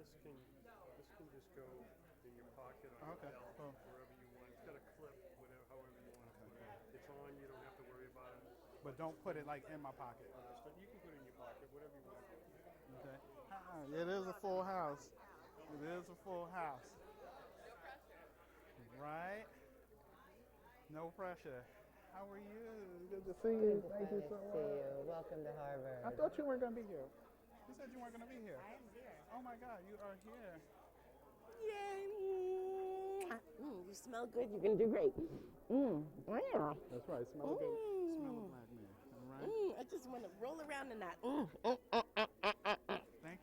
this can just go in your pocket on your Okay, belt, cool. wherever you want. It's got a clip, whatever, however you want to Okay, put it. cool. It's on. You don't have to worry about it. But don't put it like in my pocket. Understood. You can put it in your pocket, whatever you want to do. Okay. It is a full house. It is a full house. Right? No pressure. How are you? Good to see you. Good to Thank you finally so see much. you. Welcome to I Harvard. thought you weren't going to be here. You said you weren't going to be here. I am here. Oh my God, you are here. Yay! You smell good. You're gonna do great. Wow. That's right. Smell a good. Smell a black man. All right. I just want to roll around in that. Thank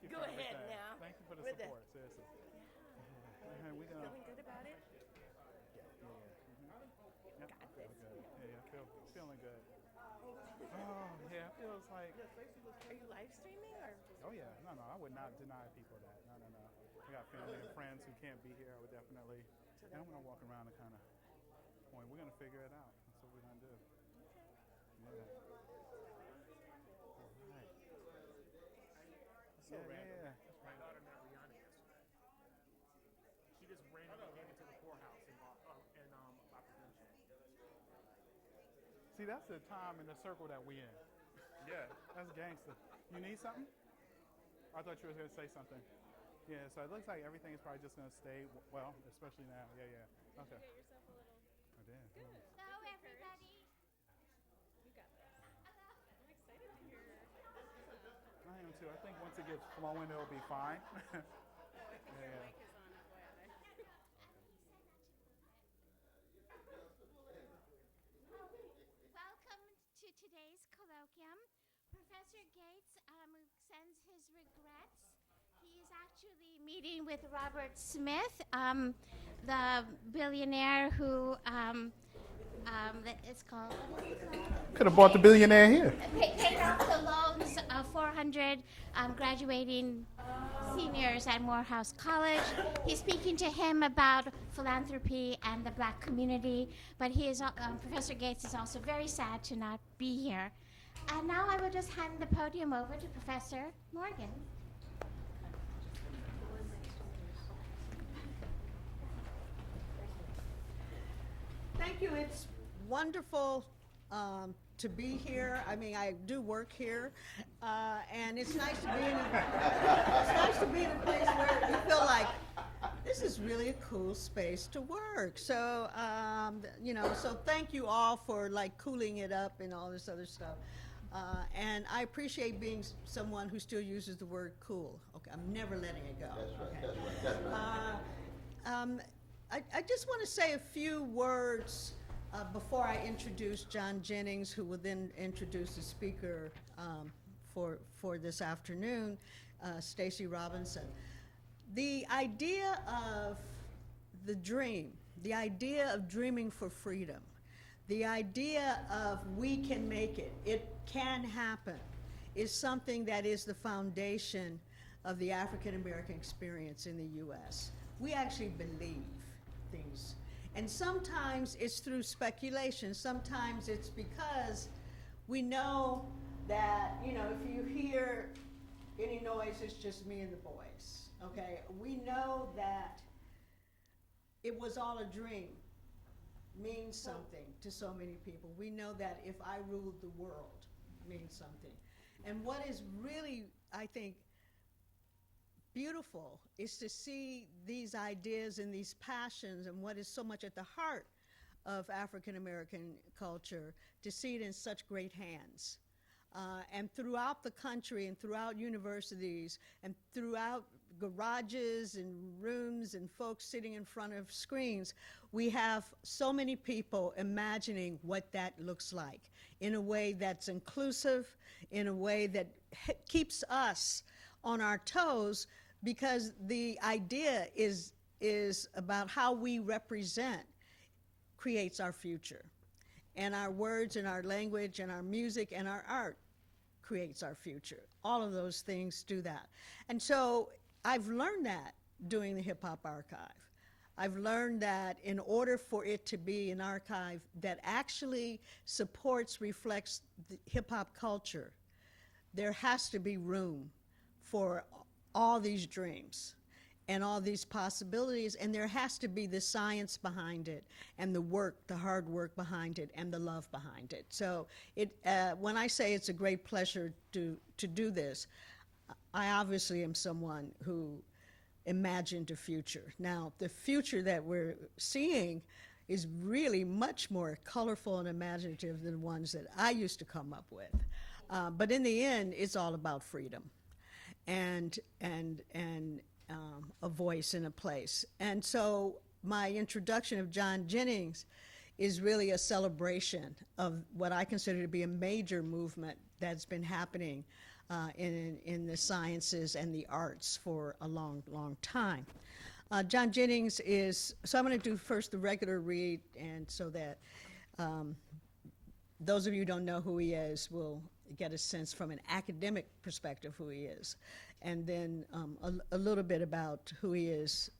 you Go for ahead everything. now. Thank you for the With the- support. Seriously. We gonna. Feeling good about it? Yep, Got feel this. good. Feeling good. Oh yeah, it feels like. Are you live streaming or just? Oh yeah, no, I would not deny people that. No. I got family and friends who can't be here. I would definitely. And I'm gonna walk around and kind of point. We're gonna figure it out. That's what we're gonna do. Yeah. All right. So random. Yeah. My daughter met Rihanna yesterday. She just randomly came into the courthouse in Opposition. See, that's the time and the circle that we in. Yeah. That's gangster. You need something? I thought you were gonna say something. Yeah, so it looks like everything is probably just gonna stay well, especially now. Yeah. Okay. Get yourself a little. I did. Good. Hello, everybody. You got this. Hello. I'm excited to hear. I am too. I think once it gets flowing, it'll be fine. Your mic is on, FYI. Welcome to today's colloquium. Professor Gates sends his regrets. He is actually meeting with Robert Smith, the billionaire who it's called. What is it called? Could have bought the billionaire here. Paid off the loans of 400 graduating seniors at Morehouse College. He's speaking to him about philanthropy and the black community, but he is Professor Gates is also very sad to not be here. And now I will just hand the podium over to Professor Morgan. Thank you. It's wonderful to be here. I mean, I do work here, and it's nice to be in a place where you feel like this is really a cool space to work. So, so thank you all for like cooling it up and all this other stuff. And I appreciate being someone who still uses the word cool. Okay, I'm never letting it go. That's right. I just want to say a few words before I introduce John Jennings, who will then introduce the speaker for this afternoon, Stacey Robinson. The idea of the dream, the idea of dreaming for freedom, the idea of we can make it, it can happen, is something that is the foundation of the African American experience in the U.S. We actually believe things. And sometimes it's through speculation. Sometimes it's because we know that, if you hear any noise, it's just me and the boys, okay? We know that it was all a dream means something to so many people. We know that if I ruled the world means something. And what is really, I think, beautiful is to see these ideas and these passions and what is so much at the heart of African American culture, to see it in such great hands. And throughout the country and throughout universities and throughout garages and rooms and folks sitting in front of screens, we have so many people imagining what that looks like in a way that's inclusive, in a way that keeps us on our toes, because the idea is about how we represent creates our future. And our words and our language and our music and our art creates our future. All of those things do that. And so I've learned that doing the Hip Hop Archive. I've learned that in order for it to be an archive that actually supports, reflects the hip hop culture, there has to be room for all these dreams. and all these possibilities, and there has to be the science behind it, and the work, the hard work behind it, and the love behind it. So when I say it's a great pleasure to do this, I obviously am someone who imagined a future. Now, the future that we're seeing is really much more colorful and imaginative than ones that I used to come up with. But in the end, it's all about freedom and a voice and a place. And so my introduction of John Jennings is really a celebration of what I consider to be a major movement that's been happening in the sciences and the arts for a long, long time. John Jennings is, so I'm going to do first the regular read, and so that those of you who don't know who he is will get a sense from an academic perspective who he is, and then a little bit about who he is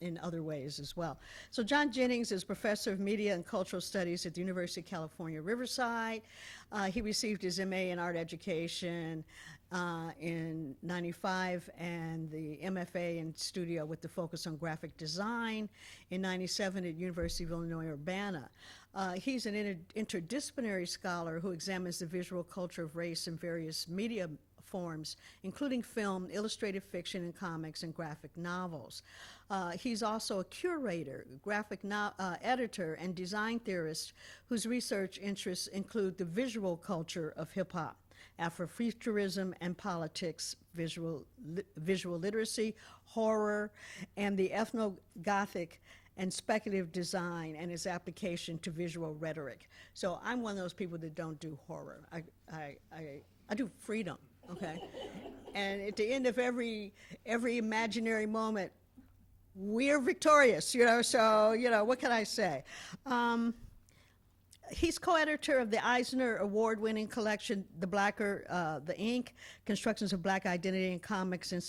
in other ways as well. So John Jennings is professor of media and cultural studies at the University of California, Riverside. He received his MA in art education in '95 and the MFA in studio with the focus on graphic design in '97 at University of Illinois, Urbana. He's an interdisciplinary scholar who examines the visual culture of race in various media forms, including film, illustrated fiction, and comics, and graphic novels. He's also a curator, graphic editor, and design theorist whose research interests include the visual culture of hip-hop, Afrofuturism and politics, visual literacy, horror, and the ethno-Gothic and speculative design and its application to visual rhetoric. So I'm one of those people that don't do horror. I do freedom, okay? And at the end of every imaginary moment, we're victorious, you know, so, you know, what can I say? He's co-editor of the Eisner Award-winning collection, The Ink, Constructions of Black Identity in Comics and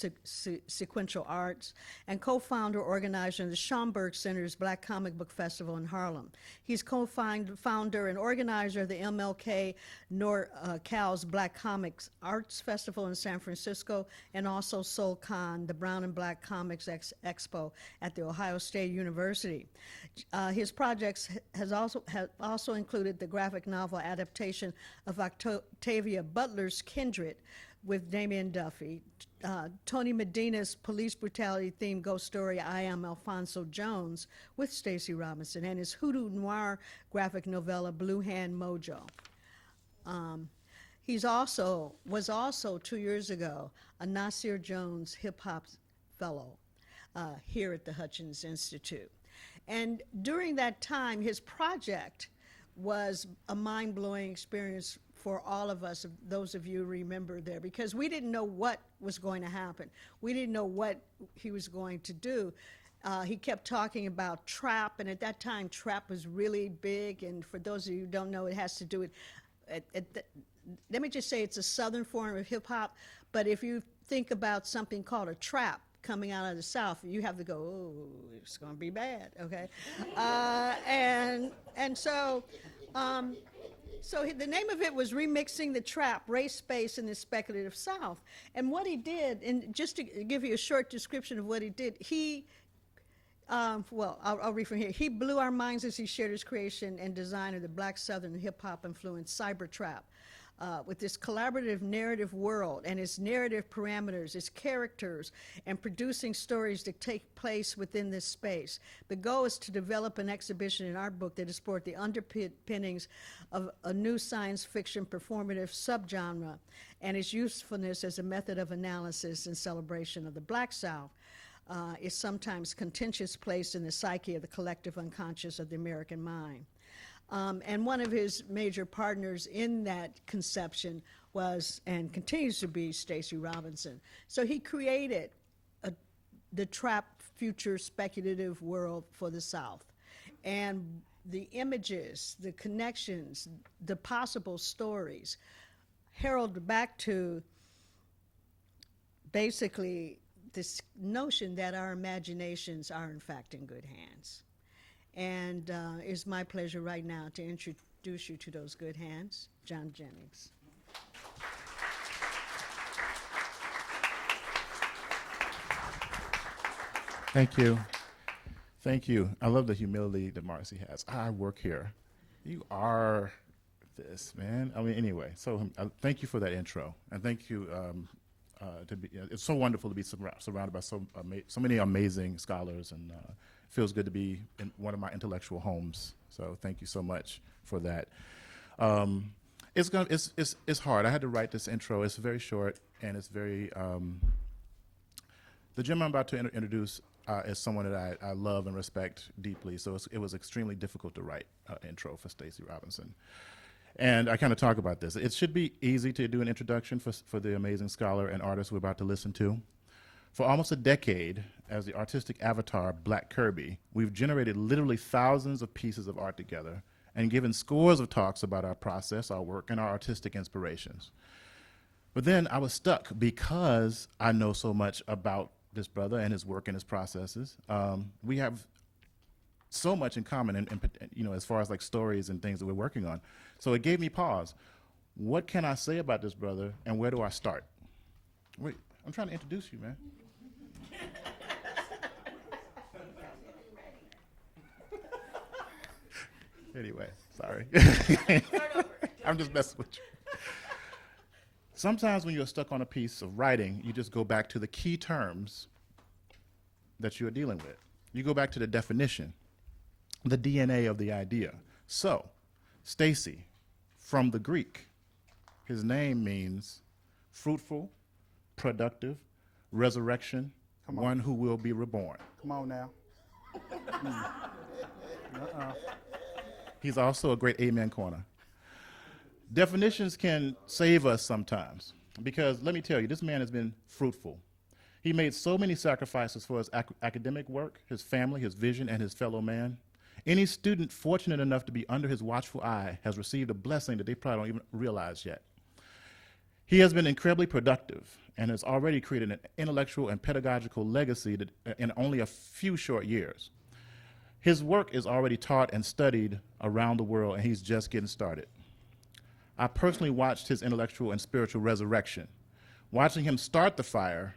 Sequential Arts, and co-founder, organizer of the Schomburg Center's Black Comic Book Festival in Harlem. He's co-founder and organizer of the MLK NorCal's Black Comics Arts Festival in San Francisco, and also SoulCon, the Brown and Black Comics Expo at the Ohio State University. His projects have also included the graphic novel adaptation of Octavia Butler's Kindred with Damien Duffy, Tony Medina's police brutality-themed ghost story I Am Alfonso Jones with Stacey Robinson, and his hoodoo noir graphic novella Blue Hand Mojo. Was also 2 years ago a Nasir Jones hip-hop fellow here at the Hutchins Institute. And during that time, his project was a mind-blowing experience for all of us, those of you who remember there, because we didn't know what was going to happen. We didn't know what he was going to do. He kept talking about trap, and at that time, trap was really big, and for those of you who don't know, it has to do with, let me just say it's a southern form of hip-hop, but if you think about something called a trap, coming out of the South, you have to go, oh, it's going to be bad, okay? So the name of it was Remixing the Trap, Race, Space, in the Speculative South. And what he did, and just to give you a short description of what he did, I'll read from here. He blew our minds as he shared his creation and design of the Black Southern hip-hop influenced cyber trap. With this collaborative narrative world and its narrative parameters, its characters, and producing stories that take place within this space. The goal is to develop an exhibition in our book that explores the underpinnings of a new science fiction performative subgenre and its usefulness as a method of analysis and celebration of the Black South. Is sometimes contentious place in the psyche of the collective unconscious of the American mind. And one of his major partners in that conception was, and continues to be, Stacey Robinson. So he created the trap future speculative world for the South. And the images, the connections, the possible stories herald back to basically this notion that our imaginations are in fact in good hands. And it's my pleasure right now to introduce you to those good hands, John Jennings. Thank you. Thank you. I love the humility that Marcy has. I work here. You are this, man. I mean, anyway, so thank you for that intro. And thank you it's so wonderful to be surrounded by so many amazing scholars, and it feels good to be in one of my intellectual homes. So thank you so much for that. It's hard. I had to write this intro. It's very short, and it's very, the gentleman I'm about to introduce is someone that I love and respect deeply, so it was extremely difficult to write an intro for Stacey Robinson. And I kind of talk about this. It should be easy to do an introduction for the amazing scholar and artist we're about to listen to. For almost a decade, as the artistic avatar Black Kirby, we've generated literally thousands of pieces of art together and given scores of talks about our process, our work, and our artistic inspirations. But then I was stuck because I know so much about this brother and his work and his processes. We have so much in common, and as far as like stories and things that we're working on. So it gave me pause. What can I say about this brother, and where do I start? Wait, I'm trying to introduce you, man. Anyway, sorry. I'm just messing with you. Sometimes when you're stuck on a piece of writing, you just go back to the key terms that you are dealing with. You go back to the definition, the DNA of the idea. So, Stacey, from the Greek, his name means fruitful, productive, resurrection, one who will be reborn. Come on now. He's also a great amen corner. Definitions can save us sometimes, because let me tell you, this man has been fruitful. He made so many sacrifices for his academic work, his family, his vision, and his fellow man. Any student fortunate enough to be under his watchful eye has received a blessing that they probably don't even realize yet. He has been incredibly productive and has already created an intellectual and pedagogical legacy in only a few short years. His work is already taught and studied around the world, and he's just getting started. I personally watched his intellectual and spiritual resurrection, watching him start the fire,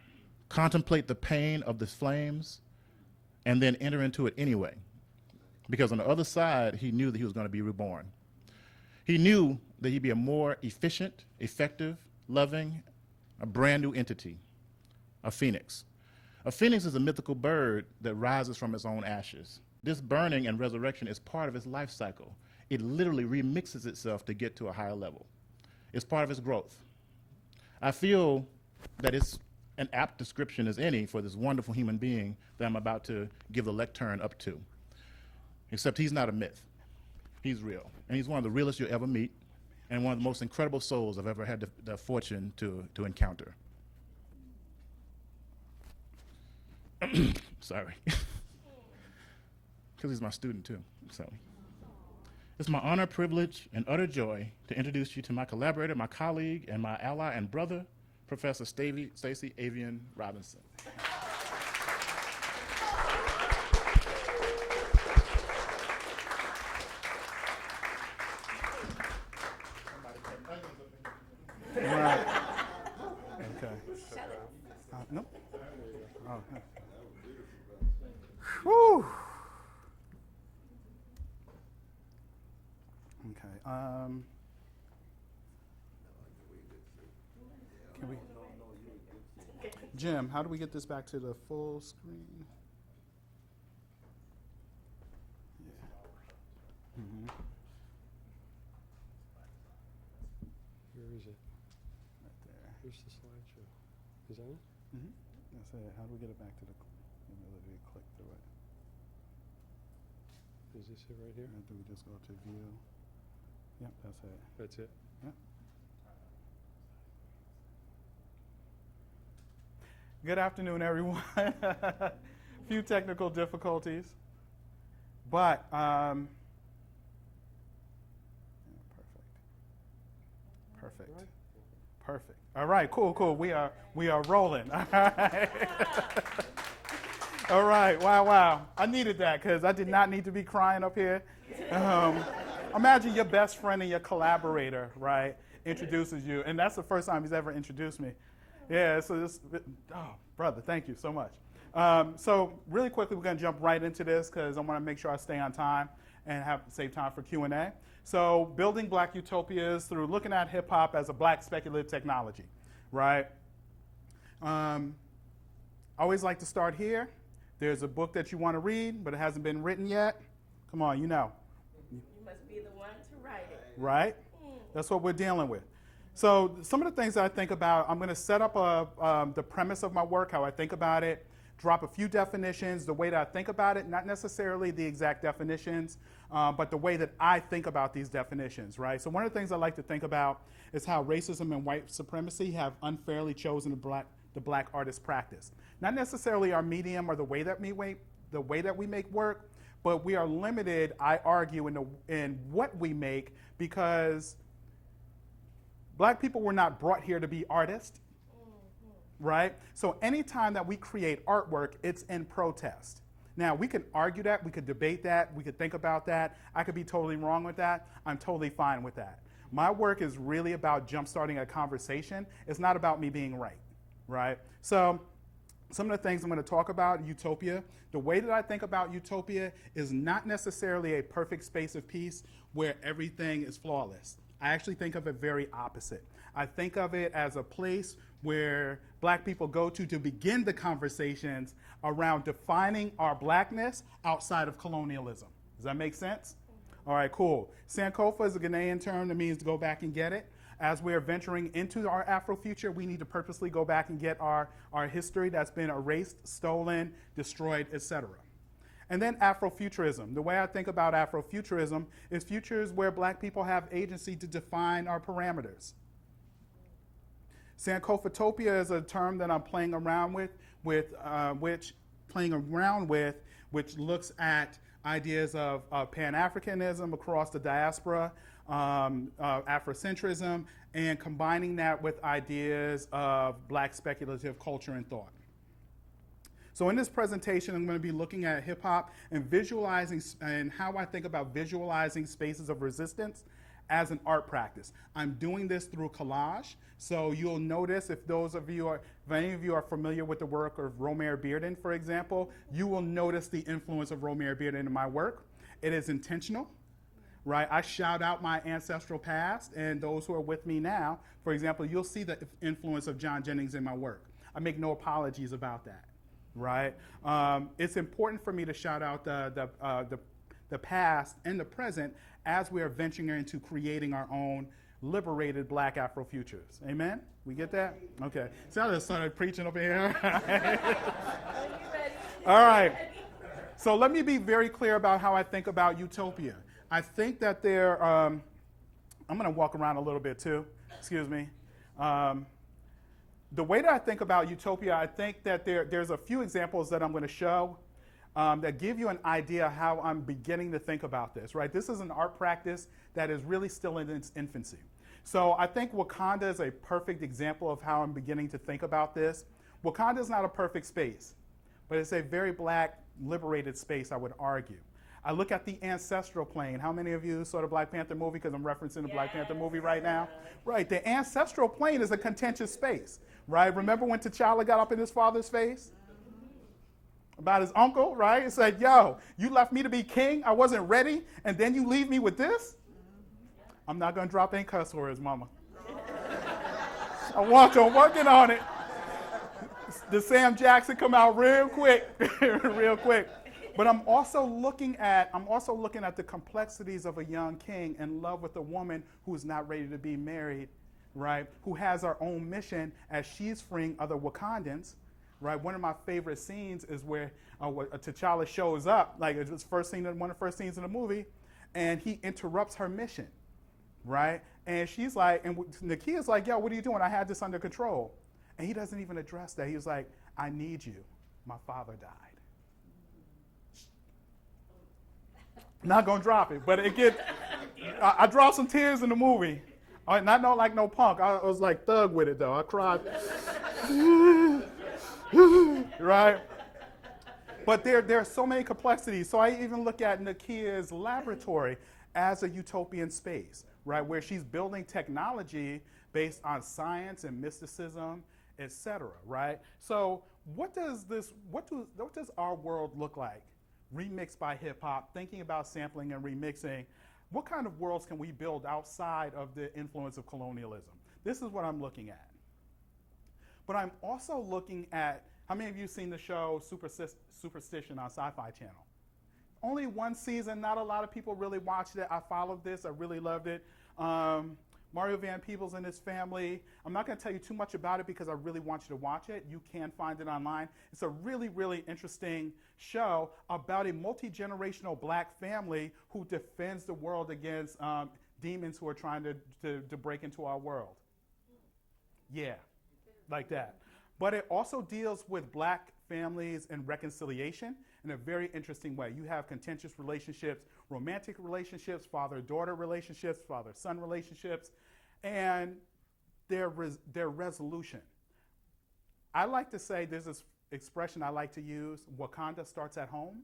contemplate the pain of the flames, and then enter into it anyway. Because on the other side, he knew that he was going to be reborn. He knew that he'd be a more efficient, effective, loving, a brand new entity, a phoenix. A phoenix is a mythical bird that rises from its own ashes. This burning and resurrection is part of its life cycle. It literally remixes itself to get to a higher level. It's part of its growth. I feel that it's an apt description as any for this wonderful human being that I'm about to give the lectern up to. Except he's not a myth. He's real. And he's one of the realest you'll ever meet, and one of the most incredible souls I've ever had the fortune to encounter. Sorry. Because he's my student too, so. It's my honor, privilege, and utter joy to introduce you to my collaborator, my colleague, and my ally and brother, Professor Stacey Avian Robinson. Right. Okay. Nope. Oh, yeah. Whew. Okay. Can we? Jim, how do we get this back to the full screen? Yeah. Mm-hmm. Where is it? Right there. Where's the slideshow? Is that it? Mm-hmm. That's it. How do we get it back to the ability to click through it? Is this it right here? And do we just go to view? Yep, that's it. That's it? Yep. Good afternoon, everyone. Few technical difficulties, but yeah, perfect. All right, cool. We are rolling. All right. All right. Wow. I needed that because I did not need to be crying up here. Imagine your best friend and your collaborator, right, introduces you, and that's the first time he's ever introduced me. Yeah, so this, oh, brother, thank you so much. So really quickly, we're going to jump right into this because I want to make sure I stay on time and save time for Q&A. So building Black utopias through looking at hip hop as a Black speculative technology, right? I always like to start here. There's a book that you want to read, but it hasn't been written yet. Come on, you know. You must be the one to write it. Right? That's what we're dealing with. So some of the things that I think about, I'm going to set up the premise of my work, how I think about it, drop a few definitions, the way that I think about it, not necessarily the exact definitions, but the way that I think about these definitions, right? So one of the things I like to think about is how racism and white supremacy have unfairly chosen the black artist practice. Not necessarily our medium or the way that we make work, but we are limited, I argue, in what we make because Black people were not brought here to be artists, right? So anytime that we create artwork, it's in protest. Now, we can argue that, we could debate that, we could think about that. I could be totally wrong with that. I'm totally fine with that. My work is really about jump-starting a conversation. It's not about me being right? So some of the things I'm going to talk about, Utopia. The way that I think about Utopia is not necessarily a perfect space of peace where everything is flawless. I actually think of it very opposite. I think of it as a place where Black people go to begin the conversations around defining our Blackness outside of colonialism. Does that make sense? All right, cool. Sankofa is a Ghanaian term that means to go back and get it. As we're venturing into our Afrofuture, we need to purposely go back and get our history that's been erased, stolen, destroyed, etc. And then Afrofuturism. The way I think about Afrofuturism is futures where Black people have agency to define our parameters. Sankofotopia is a term that I'm playing around with, which looks at ideas of Pan-Africanism across the diaspora, Afrocentrism, and combining that with ideas of Black speculative culture and thought. So in this presentation, I'm going to be looking at hip hop and visualizing and how I think about visualizing spaces of resistance as an art practice. I'm doing this through collage. So you'll notice if any of you are familiar with the work of Romare Bearden, for example, you will notice the influence of Romare Bearden in my work. It is intentional, right? I shout out my ancestral past and those who are with me now. For example, you'll see the influence of John Jennings in my work. I make no apologies about that. Right? It's important for me to shout out the past and the present as we are venturing into creating our own liberated Black Afrofutures. Amen? We get that? Okay. See, I just started preaching up here. All right. So let me be very clear about how I think about Utopia. I think that I'm going to walk around a little bit too. Excuse me. The way that I think about Utopia, I think that there's a few examples that I'm going to show that give you an idea how I'm beginning to think about this, right? This is an art practice that is really still in its infancy. So I think Wakanda is a perfect example of how I'm beginning to think about this. Wakanda is not a perfect space, but it's a very Black liberated space, I would argue. I look at the ancestral plane. How many of you saw the Black Panther movie? Because I'm referencing the Black Panther movie right now. Right, the ancestral plane is a contentious space, right? Remember when T'Challa got up in his father's face? About his uncle, right? It's like, yo, you left me to be king, I wasn't ready, and then you leave me with this? I'm not gonna drop any cuss words, mama. I'm working on it. The Sam Jackson come out real quick, real quick. But I'm also looking at the complexities of a young king in love with a woman who is not ready to be married, right? Who has her own mission as she's freeing other Wakandans, right? One of my favorite scenes is where T'Challa shows up, like it's one of the first scenes in the movie, and he interrupts her mission, right? And she's like, and Nakia's like, yo, what are you doing? I had this under control. And he doesn't even address that. He was like, I need you. My father died. Not gonna drop it, but I dropped some tears in the movie. Not like no punk. I was like thug with it though. I cried. Right? But there are so many complexities. So I even look at Nakia's laboratory as a utopian space, right? Where she's building technology based on science and mysticism etc. Right? So what does our world look like? Remixed by hip hop, thinking about sampling and remixing. What kind of worlds can we build outside of the influence of colonialism? This is what I'm looking at. But I'm also looking at, how many of you have seen the show Superstition on Sci-Fi Channel? Only one season, not a lot of people really watched it. I followed this, I really loved it. Mario Van Peebles and his family. I'm not going to tell you too much about it because I really want you to watch it. You can find it online. It's a really, really interesting show about a multi-generational black family who defends the world against demons who are trying to break into our world. Yeah, like that. But it also deals with black families and reconciliation in a very interesting way. You have contentious relationships, romantic relationships, father-daughter relationships, father-son relationships, and their resolution. I like to say, there's this expression I like to use, Wakanda starts at home.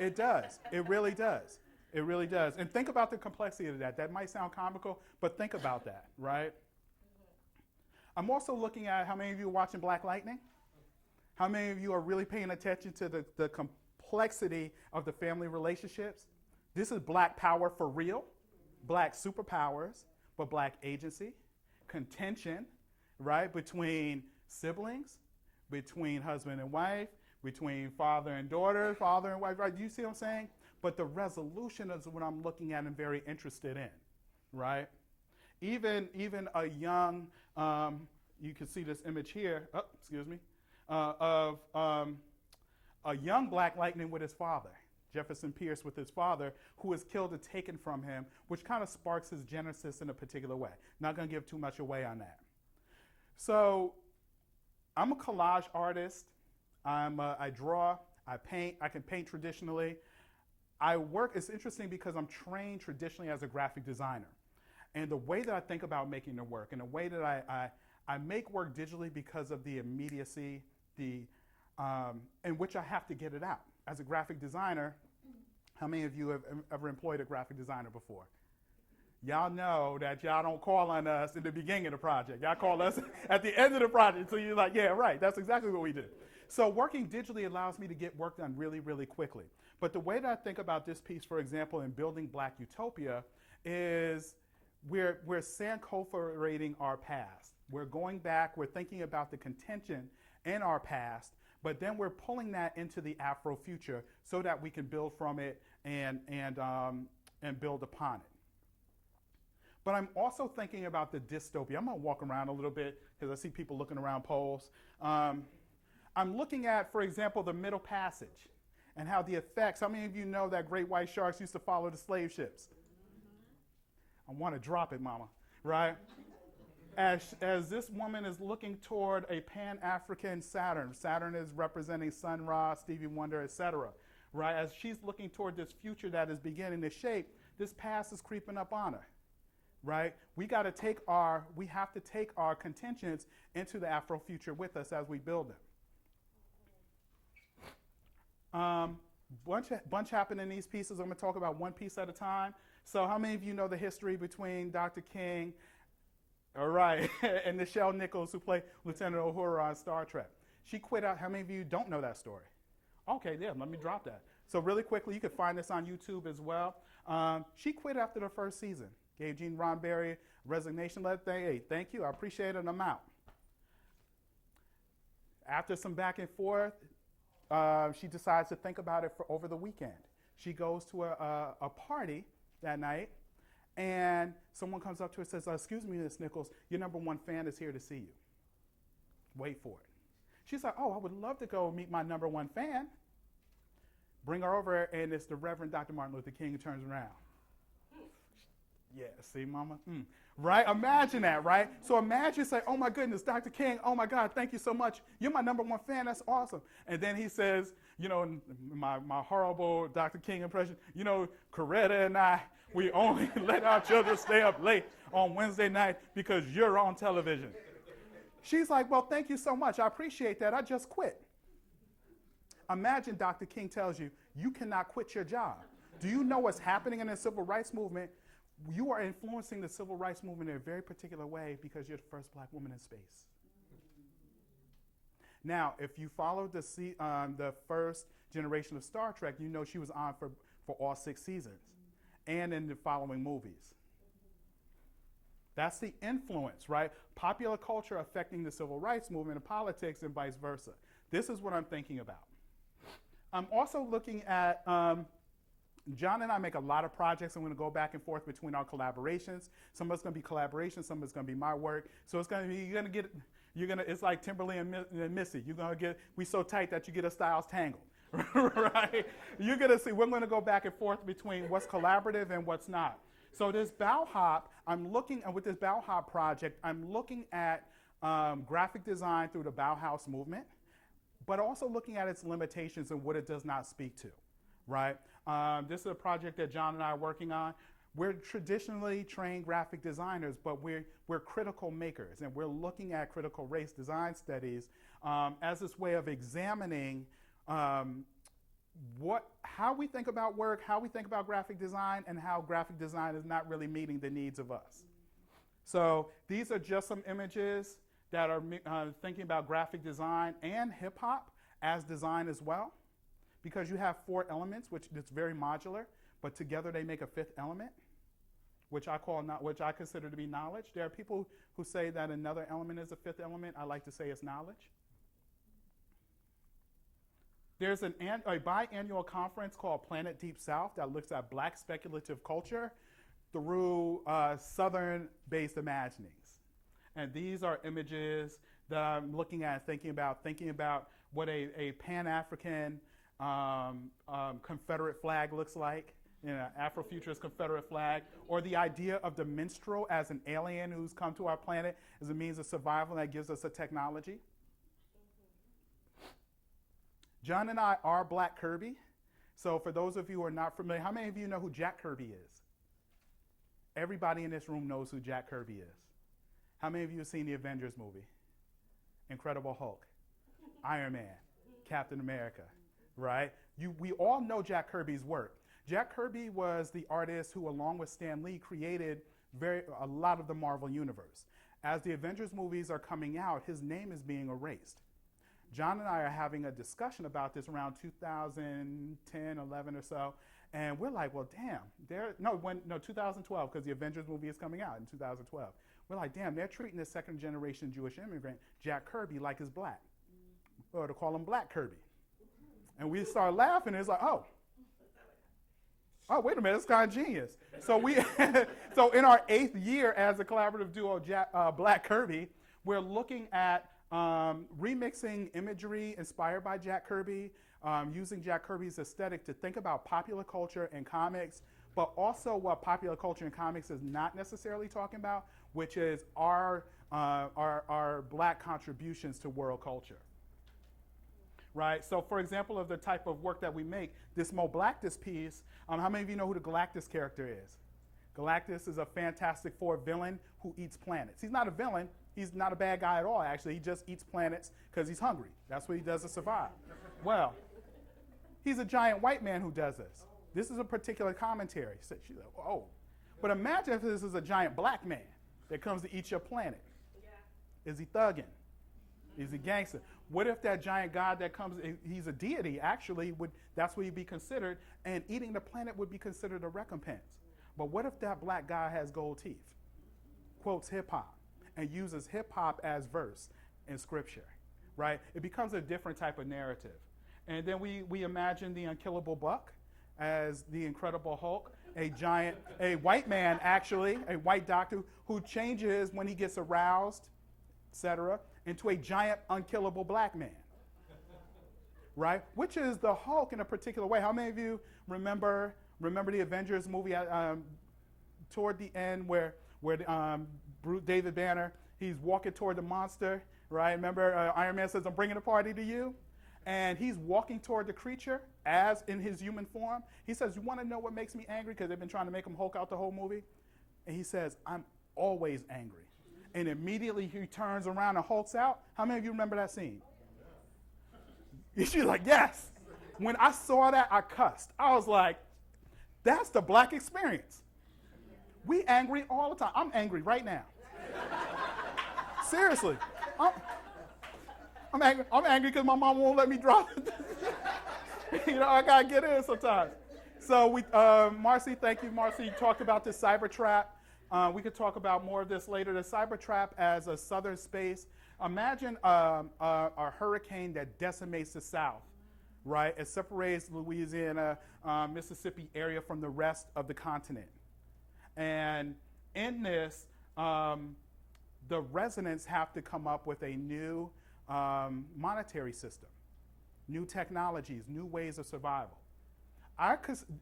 It does. It really does. It really does. And think about the complexity of that. That might sound comical, but think about that, right? I'm also looking at, how many of you are watching Black Lightning? How many of you are really paying attention to the complexity of the family relationships? This is black power for real, black superpowers, but black agency, contention, right, between siblings, between husband and wife, between father and daughter, father and wife, right? Do you see what I'm saying? But the resolution is what I'm looking at and very interested in, right? Even a young, you can see this image here, of a young Black Lightning with his father, Jefferson Pierce with his father, who is killed and taken from him, which kind of sparks his genesis in a particular way. Not going to give too much away on that. So I'm a collage artist. I draw, I paint, I can paint traditionally. I work, it's interesting because I'm trained traditionally as a graphic designer. And the way that I think about making the work, and the way that I make work digitally because of the immediacy, in which I have to get it out. As a graphic designer, how many of you have ever employed a graphic designer before? Y'all know that y'all don't call on us in the beginning of the project. Y'all call us at the end of the project. So you're like, yeah, right, that's exactly what we do. So working digitally allows me to get work done really, really quickly. But the way that I think about this piece, for example, in building Black Utopia, is we're sankopharating our past. We're going back, we're thinking about the contention in our past, but then we're pulling that into the Afro future so that we can build from it and build upon it. But I'm also thinking about the dystopia. I'm gonna walk around a little bit because I see people looking around poles. I'm looking at, for example, the Middle Passage and how the effects, how many of you know that great white sharks used to follow the slave ships? I want to drop it, mama, right? As this woman is looking toward a Pan-African Saturn, Saturn is representing Sun Ra, Stevie Wonder, etc., right? As she's looking toward this future that is beginning to shape, this past is creeping up on her, right? We have to take our contentions into the Afro future with us as we build them. Bunch happened in these pieces. I'm going to talk about one piece at a time. So how many of you know the history between Dr. King, all right, and Nichelle Nichols, who played Lieutenant Uhura on Star Trek? She quit out. How many of you don't know that story? Okay, yeah, let me drop that. So really quickly, you can find this on YouTube as well. She quit after the first season. Gave Gene Roddenberry resignation letter. Hey, thank you, I appreciate it, and I'm out. After some back and forth, she decides to think about it for over the weekend. She goes to a party that night, and someone comes up to her and says, excuse me, Ms. Nichols, your #1 fan is here to see you. Wait for it. She's like, oh, I would love to go meet my #1 fan. Bring her over, and it's the Reverend Dr. Martin Luther King who turns around. Yeah, see, mama? Right? Imagine that, right? So imagine, say, oh my goodness, Dr. King, oh my God, thank you so much. You're my #1 fan, that's awesome. And then he says, you know, my horrible Dr. King impression, you know, Coretta and I, we only let our children stay up late on Wednesday night because you're on television. She's like, well, thank you so much. I appreciate that. I just quit. Imagine Dr. King tells you, you cannot quit your job. Do you know what's happening in the civil rights movement? you are influencing the civil rights movement in a very particular way because you're the first black woman in space. Now, if you followed the first generation of Star Trek, you know she was on for all 6 seasons and in the following movies. That's the influence, right? Popular culture affecting the civil rights movement and politics and vice versa. This is what I'm thinking about. I'm also looking at, John and I make a lot of projects. I'm going to go back and forth between our collaborations. Some of it's going to be collaborations, some of it's going to be my work. So it's going to be, it's like Timberlake and Missy. We so tight that you get a styles tangled, right? You're going to see, we're going to go back and forth between what's collaborative and what's not. So this bow hop, with this bow hop project, I'm looking at graphic design through the Bauhaus movement, but also looking at its limitations and what it does not speak to, right? This is a project that John and I are working on. We're traditionally trained graphic designers, but we're critical makers, and we're looking at critical race design studies as this way of examining how we think about work, how we think about graphic design, and how graphic design is not really meeting the needs of us. So these are just some images that are thinking about graphic design and hip hop as design as well, because you have 4 elements, which it's very modular, but together they make a 5th element, which I consider to be knowledge. There are people who say that another element is a 5th element. I like to say it's knowledge. There's a biannual conference called Planet Deep South that looks at Black speculative culture through Southern-based imaginings. And these are images that I'm looking at, thinking about what a Pan-African Confederate flag looks like, Afrofuturist Confederate flag, or the idea of the minstrel as an alien who's come to our planet as a means of survival that gives us a technology. John and I are Black Kirby. So for those of you who are not familiar, how many of you know who Jack Kirby is? Everybody in this room knows who Jack Kirby is. How many of you have seen the Avengers movie? Incredible Hulk, Iron Man, Captain America, right? We all know Jack Kirby's work. Jack Kirby was the artist who, along with Stan Lee, created a lot of the Marvel Universe. As the Avengers movies are coming out, his name is being erased. John and I are having a discussion about this around 2010, 11 or so, and we're like, well, damn, 2012, because the Avengers movie is coming out in 2012. We're like, damn, they're treating this second-generation Jewish immigrant, Jack Kirby, like he's black, or to call him Black Kirby. And we start laughing, and it's like, oh, wait a minute, it's kind of genius. So so in our 8th year as a collaborative duo, Black Kirby, we're looking at remixing imagery inspired by Jack Kirby, using Jack Kirby's aesthetic to think about popular culture and comics, but also what popular culture and comics is not necessarily talking about, which is our Black contributions to world culture. Right? So for example, of the type of work that we make, this Mo Blackness piece, how many of you know who the Galactus character is? Galactus is a Fantastic Four villain who eats planets. He's not a villain. He's not a bad guy at all, actually. He just eats planets because he's hungry. That's what he does to survive. Well, he's a giant white man who does this. This is a particular commentary. She's like, oh. But imagine if this is a giant black man that comes to eat your planet. Yeah. Is he thugging? Is he gangster? What if that giant god that comes, he's a deity, actually, that's what he'd be considered, and eating the planet would be considered a recompense. But what if that black guy has gold teeth, quotes hip hop, and uses hip hop as verse in scripture, right? It becomes a different type of narrative. And then we imagine the unkillable buck as the Incredible Hulk, a white man, actually, a white doctor who changes when he gets aroused, etc., into a giant unkillable black man, right? Which is the Hulk in a particular way. How many of you remember the Avengers movie toward the end where David Banner, he's walking toward the monster, right? Remember Iron Man says, I'm bringing a party to you? And he's walking toward the creature as in his human form. He says, you want to know what makes me angry? Because they've been trying to make him Hulk out the whole movie. And he says, I'm always angry. And immediately he turns around and hulks out. How many of you remember that scene? She's like, yes. When I saw that, I cussed. I was like, that's the black experience. We angry all the time. I'm angry right now. Seriously. I'm angry because my mom won't let me drop it. I gotta get in sometimes. So Marcy, thank you, Marcy. You talked about this cyber trap. We could talk about more of this later. The cyber trap as a southern space. Imagine a hurricane that decimates the South, right? It separates Louisiana, Mississippi area from the rest of the continent. And in this, the residents have to come up with a new monetary system, new technologies, new ways of survival.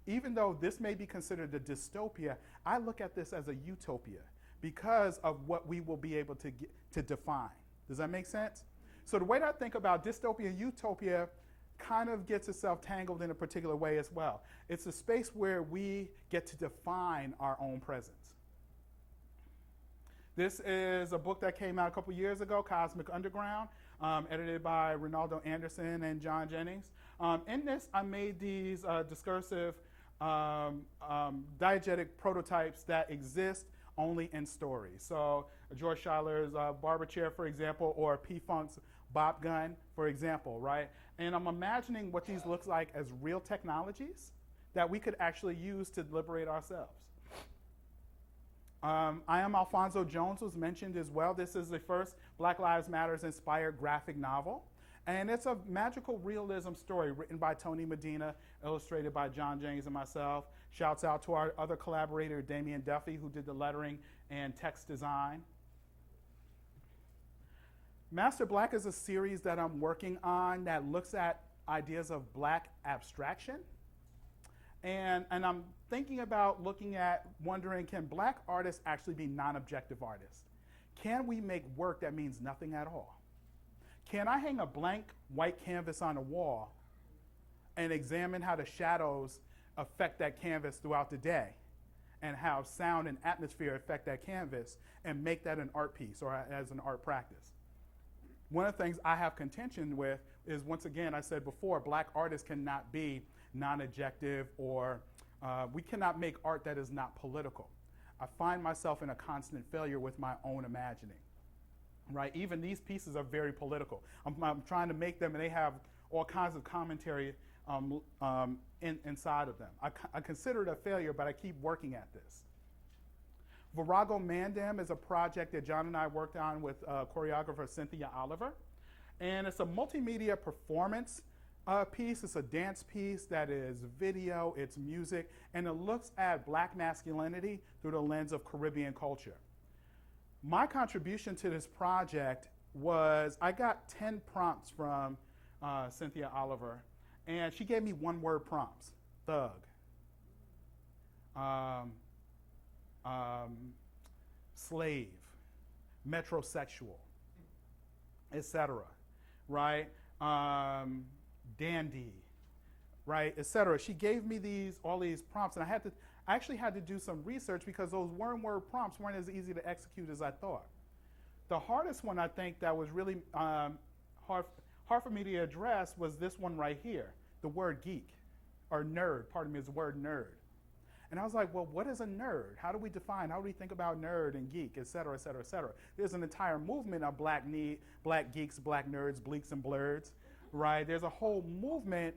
Even though this may be considered a dystopia, I look at this as a utopia because of what we will be able to define. Does that make sense? So the way that I think about dystopia and utopia kind of gets itself tangled in a particular way as well. It's a space where we get to define our own presence. This is a book that came out a couple years ago, Cosmic Underground, edited by Ronaldo Anderson and John Jennings. In this, I made these discursive diegetic prototypes that exist only in stories. So George Schuyler's Barber Chair, for example, or P-Funk's Bop Gun, for example, right? And I'm imagining what these look like as real technologies that we could actually use to liberate ourselves. I Am Alfonso Jones was mentioned as well. This is the first Black Lives Matters inspired graphic novel. And it's a magical realism story written by Tony Medina, illustrated by John Jennings and myself. Shouts out to our other collaborator, Damien Duffy, who did the lettering and text design. Master Black is a series that I'm working on that looks at ideas of Black abstraction. And I'm thinking about wondering, can Black artists actually be non-objective artists? Can we make work that means nothing at all? Can I hang a blank white canvas on a wall and examine how the shadows affect that canvas throughout the day and how sound and atmosphere affect that canvas and make that an art piece or as an art practice? One of the things I have contention with is, once again, I said before, Black artists cannot be non-objective, or we cannot make art that is not political. I find myself in a constant failure with my own imagining, right? Even these pieces are very political. I'm trying to make them, and they have all kinds of commentary inside of them. I consider it a failure, but I keep working at this. Virago Mandem is a project that John and I worked on with choreographer Cynthia Oliver. And it's a multimedia performance piece. It's a dance piece that is video, it's music, and it looks at Black masculinity through the lens of Caribbean culture. My contribution to this project was I got 10 prompts from Cynthia Oliver, and she gave me one-word prompts: thug, slave, metrosexual, etc., right? Dandy, right, etc. She gave me all these prompts, and I actually had to do some research because those one-word prompts weren't as easy to execute as I thought. The hardest one, I think, that was really hard for me to address was this one right here, the word geek, or nerd, pardon me, is the word nerd. And I was like, well, what is a nerd? How do we think about nerd and geek, et cetera, et cetera, et cetera? There's an entire movement of black geeks, black nerds, bleaks and blurs, right? There's a whole movement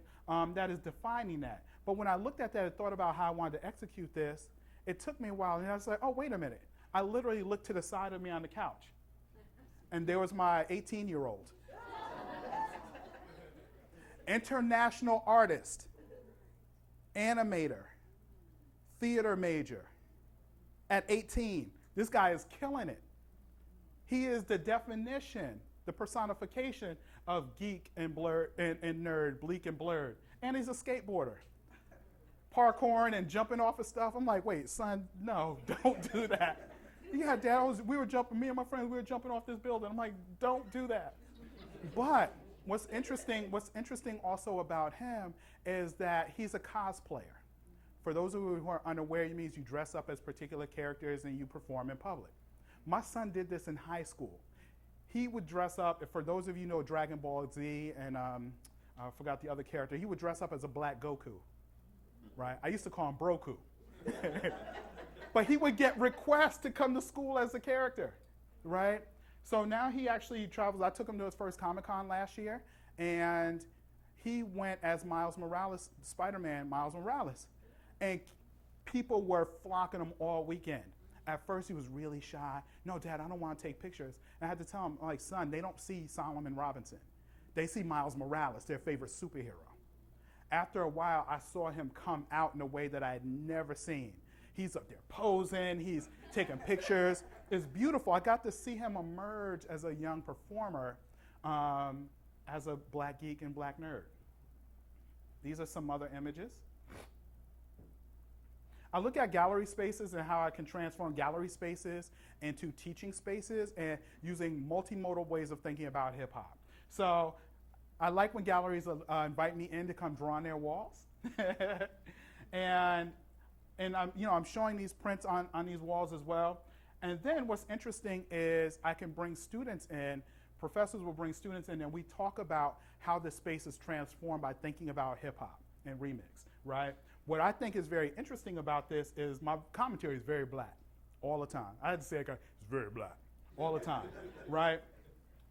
that is defining that. But when I looked at that and thought about how I wanted to execute this, it took me a while, and I was like, oh, wait a minute. I literally looked to the side of me on the couch, and there was my 18-year-old. International artist, animator, theater major at 18. This guy is killing it. He is the definition, the personification of geek and blurred and nerd, bleak and blurred. And he's a skateboarder. Parkouring and jumping off of stuff. I'm like, wait, son, no, don't do that. Yeah, Dad, me and my friends, we were jumping off this building. I'm like, don't do that. But what's interesting also about him is that he's a cosplayer. For those of you who are unaware, it means you dress up as particular characters and you perform in public. My son did this in high school. He would dress up, for those of you who know Dragon Ball Z, and I forgot the other character, he would dress up as a black Goku, right? I used to call him Broku. But he would get requests to come to school as a character, right? So now he actually travels. I took him to his first Comic-Con last year, and he went as Miles Morales, Spider-Man Miles Morales. And people were flocking him all weekend. At first, he was really shy. No, Dad, I don't want to take pictures. And I had to tell him, like, son, they don't see Solomon Robinson. They see Miles Morales, their favorite superhero. After a while, I saw him come out in a way that I had never seen. He's up there posing, he's taking pictures. It's beautiful. I got to see him emerge as a young performer, as a black geek and black nerd. These are some other images. I look at gallery spaces and how I can transform gallery spaces into teaching spaces and using multimodal ways of thinking about hip hop. So I like when galleries invite me in to come draw on their walls. and I'm showing these prints on these walls as well. And then what's interesting is I can bring students in, professors will bring students in, and we talk about how the space is transformed by thinking about hip hop and remix, right? What I think is very interesting about this is my commentary is very black all the time. I had to say it's very black all the time, right?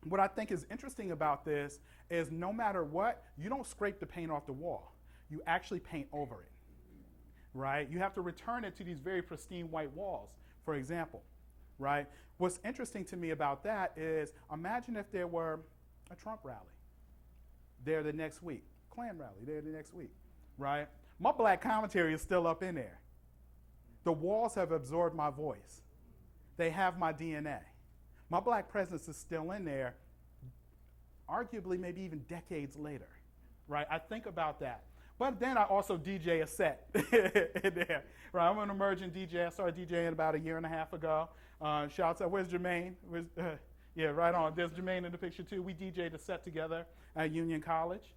What I think is interesting about this is no matter what, you don't scrape the paint off the wall. You actually paint over it, right? You have to return it to these very pristine white walls, for example, right? What's interesting to me about that is imagine if there were a Trump rally there the next week, Klan rally there the next week, right? My black commentary is still up in there. The walls have absorbed my voice. They have my DNA. My black presence is still in there, arguably maybe even decades later, right? I think about that. But then I also DJ a set in there, right? I'm an emerging DJ. I started DJing about 1.5 years ago. Shouts out, where's Jermaine? Yeah, right on. There's Jermaine in the picture too. We DJed a set together at Union College.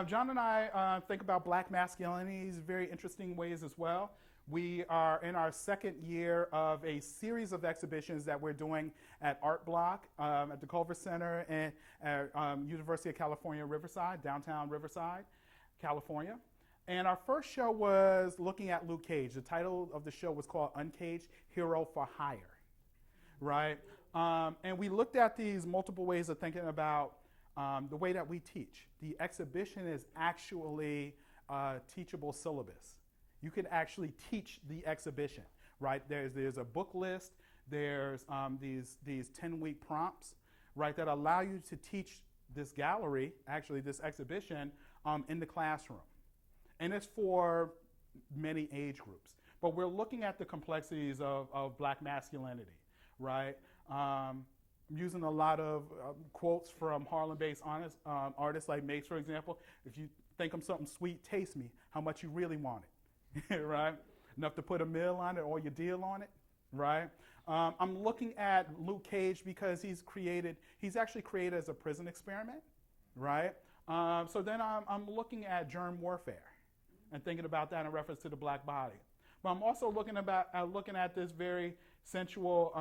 John and I think about black masculinity in very interesting ways as well. We are in our second year of a series of exhibitions that we're doing at Art Block, at the Culver Center, and at University of California, Riverside, downtown Riverside, California. And our first show was looking at Luke Cage. The title of the show was called Uncaged Hero for Hire, right? And we looked at these multiple ways of thinking about the way that we teach. The exhibition is actually a teachable syllabus. You can actually teach the exhibition, right? There's a book list, there's these 10-week prompts, right, that allow you to teach this gallery, actually this exhibition, in the classroom. And it's for many age groups. But we're looking at the complexities of black masculinity, right? I'm using a lot of quotes from Harlem-based artists like Mace, for example. If you think I'm something sweet, taste me. How much you really want it, right? Enough to put a mill on it or your deal on it, right? I'm looking at Luke Cage because he's actually created as a prison experiment, right? So then I'm looking at germ warfare and thinking about that in reference to the black body. But I'm also looking at this very sensual,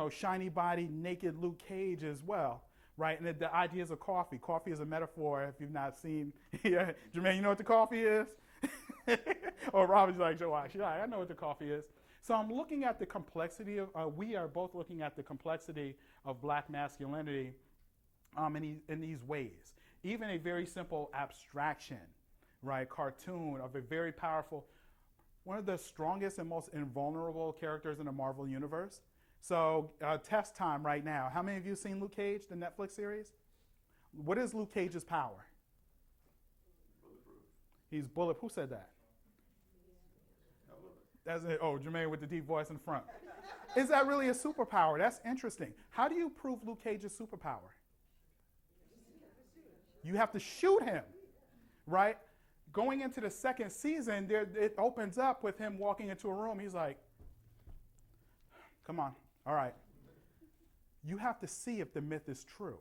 shiny body, naked Luke Cage as well, right? And the ideas of coffee. Coffee is a metaphor if you've not seen. Yeah, Jermaine, you know what the coffee is? Or Robin's like, Joe, I know what the coffee is. So I'm looking at the complexity we are both looking at the complexity of black masculinity in these ways. Even a very simple abstraction, right, cartoon of a very powerful, one of the strongest and most invulnerable characters in the Marvel universe. So test time right now. How many of you have seen Luke Cage, the Netflix series? What is Luke Cage's power? Bulletproof. He's bulletproof. Who said that? That's it. Oh, Jermaine with the deep voice in front. Is that really a superpower? That's interesting. How do you prove Luke Cage's superpower? You have to shoot him, right? Going into the second season, it opens up with him walking into a room. He's like, come on, all right. You have to see if the myth is true.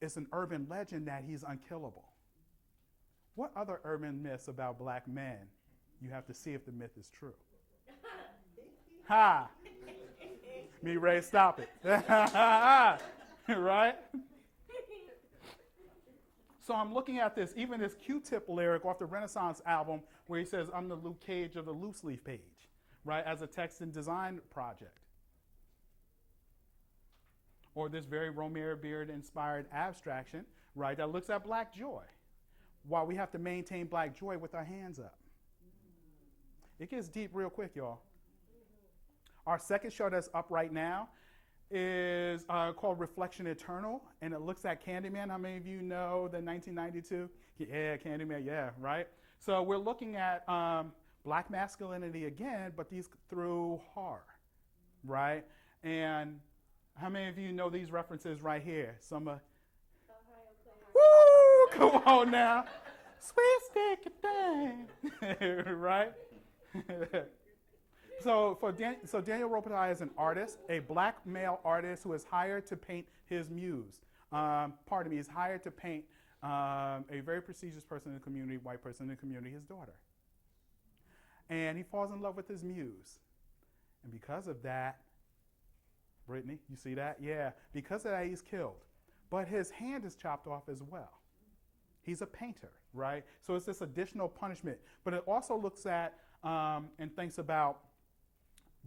It's an urban legend that he's unkillable. What other urban myths about black men? You have to see if the myth is true. Ha! Me, Ray, stop it. Right? So I'm looking at this, even this Q-Tip lyric off the Renaissance album where he says, I'm the Luke Cage of the loose leaf page, right, as a text and design project. Or this very Romare Beard-inspired abstraction, right, that looks at black joy, while we have to maintain black joy with our hands up. It gets deep real quick, y'all. Our second show that's up right now is called Reflection Eternal, and it looks at Candyman. How many of you know the 1992? Yeah, Candyman, yeah, right? So we're looking at black masculinity again, but these through horror, right? And how many of you know these references right here? Some woo, come on now. Sweet sticky thing, right? So Daniel Robitaille is an artist, a black male artist who is hired to paint his muse. He's hired to paint a very prestigious person in the community, white person in the community, his daughter. And he falls in love with his muse. And because of that, Brittany, you see that? Yeah, because of that, he's killed. But his hand is chopped off as well. He's a painter, right? So it's this additional punishment. But it also looks at and thinks about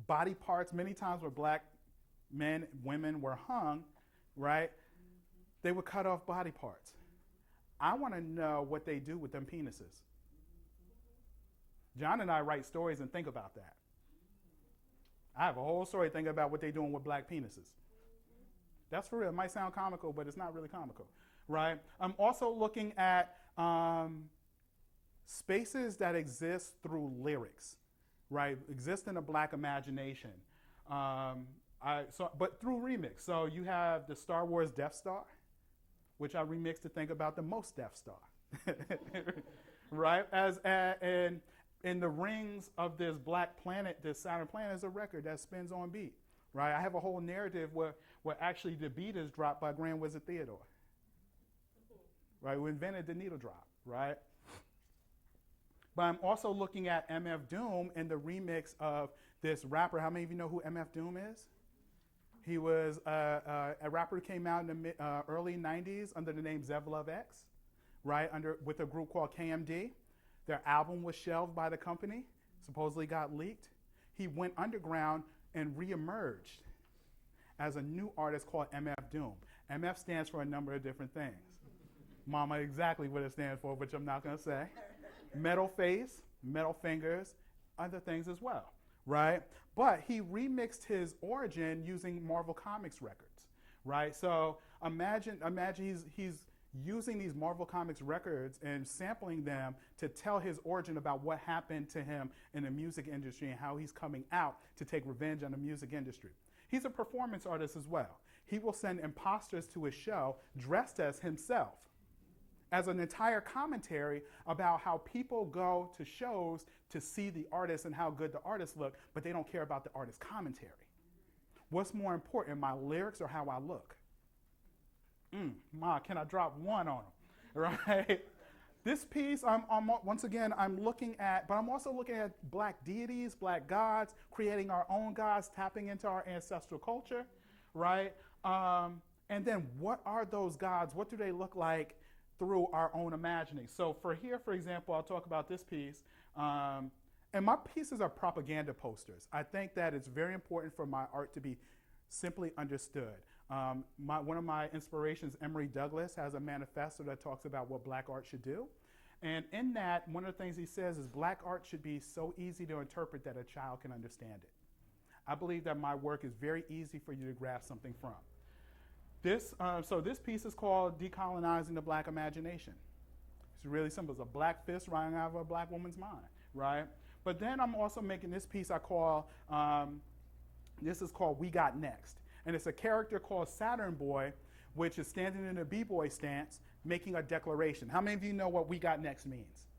body parts. Many times where black men, women were hung, right, they would cut off body parts. I want to know what they do with them penises. John and I write stories and think about that. I have a whole story thinking about what they're doing with black penises. That's for real. It might sound comical, but it's not really comical, right? I'm also looking at spaces that exist through lyrics, right? Exist in a black imagination, but through remix. So you have the Star Wars Death Star, which I remixed to think about the most Death Star, right? In the rings of this black planet, this Saturn planet, is a record that spins on beat, right? I have a whole narrative where actually the beat is dropped by Grand Wizard Theodore, right? Who invented the needle drop, right? But I'm also looking at MF Doom and the remix of this rapper. How many of you know who MF Doom is? He was a rapper who came out in the early 90s under the name Zev Love X, right? With a group called KMD. Their album was shelved by the company, supposedly got leaked. He went underground and reemerged as a new artist called MF Doom. MF stands for a number of different things. Mama, exactly what it stands for, which I'm not going to say. Metal face, metal fingers, other things as well, right? But he remixed his origin using Marvel Comics records, right? So imagine he's using these Marvel Comics records and sampling them to tell his origin about what happened to him in the music industry and how he's coming out to take revenge on the music industry. He's a performance artist as well. He will send imposters to his show dressed as himself, as an entire commentary about how people go to shows to see the artist and how good the artists look, but they don't care about the artist's commentary. What's more important, my lyrics or how I look? Ma, can I drop one on them, right? This piece, once again, I'm looking at, but I'm also looking at black deities, black gods, creating our own gods, tapping into our ancestral culture, right? And then what are those gods? What do they look like through our own imagining? So for example, I'll talk about this piece. And my pieces are propaganda posters. I think that it's very important for my art to be simply understood. One of my inspirations, Emory Douglas, has a manifesto that talks about what black art should do. And in that, one of the things he says is black art should be so easy to interpret that a child can understand it. I believe that my work is very easy for you to grasp something from. So this piece is called Decolonizing the Black Imagination. It's really simple. It's a black fist running out of a black woman's mind, right? But then I'm also making this piece this is called We Got Next. And it's a character called Saturn Boy, which is standing in a b-boy stance, making a declaration. How many of you know what We Got Next means?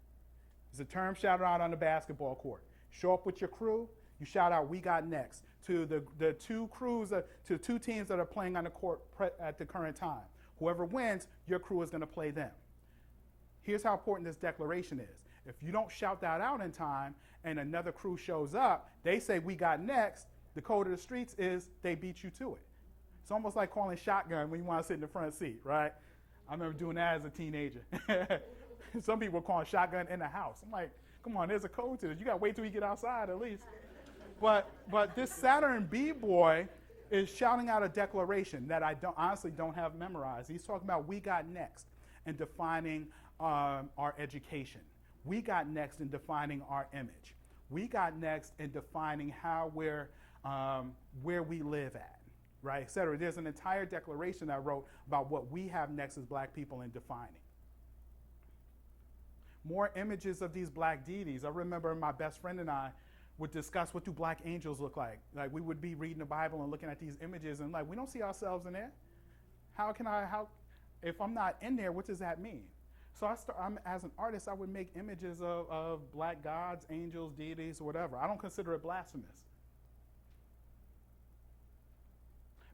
It's a term shouted out on the basketball court. Show up with your crew, you shout out We Got Next to the two teams that are playing on the court at the current time. Whoever wins, your crew is going to play them. Here's how important this declaration is. If you don't shout that out in time and another crew shows up, they say We Got Next, the code of the streets is they beat you to it. It's almost like calling shotgun when you want to sit in the front seat, right? I remember doing that as a teenager. Some people were calling shotgun in the house. I'm like, come on, there's a code to this. You got to wait till you get outside at least. But this Saturn B-boy is shouting out a declaration that I honestly don't have memorized. He's talking about we got next in defining our education. We got next in defining our image. We got next in defining how we're, where we live at, right, et cetera. There's an entire declaration I wrote about what we have next as black people in defining. More images of these black deities. I remember my best friend and I would discuss what do black angels look like. Like we would be reading the Bible and looking at these images and like, we don't see ourselves in there. If I'm not in there, what does that mean? So as an artist, I would make images of black gods, angels, deities, whatever. I don't consider it blasphemous.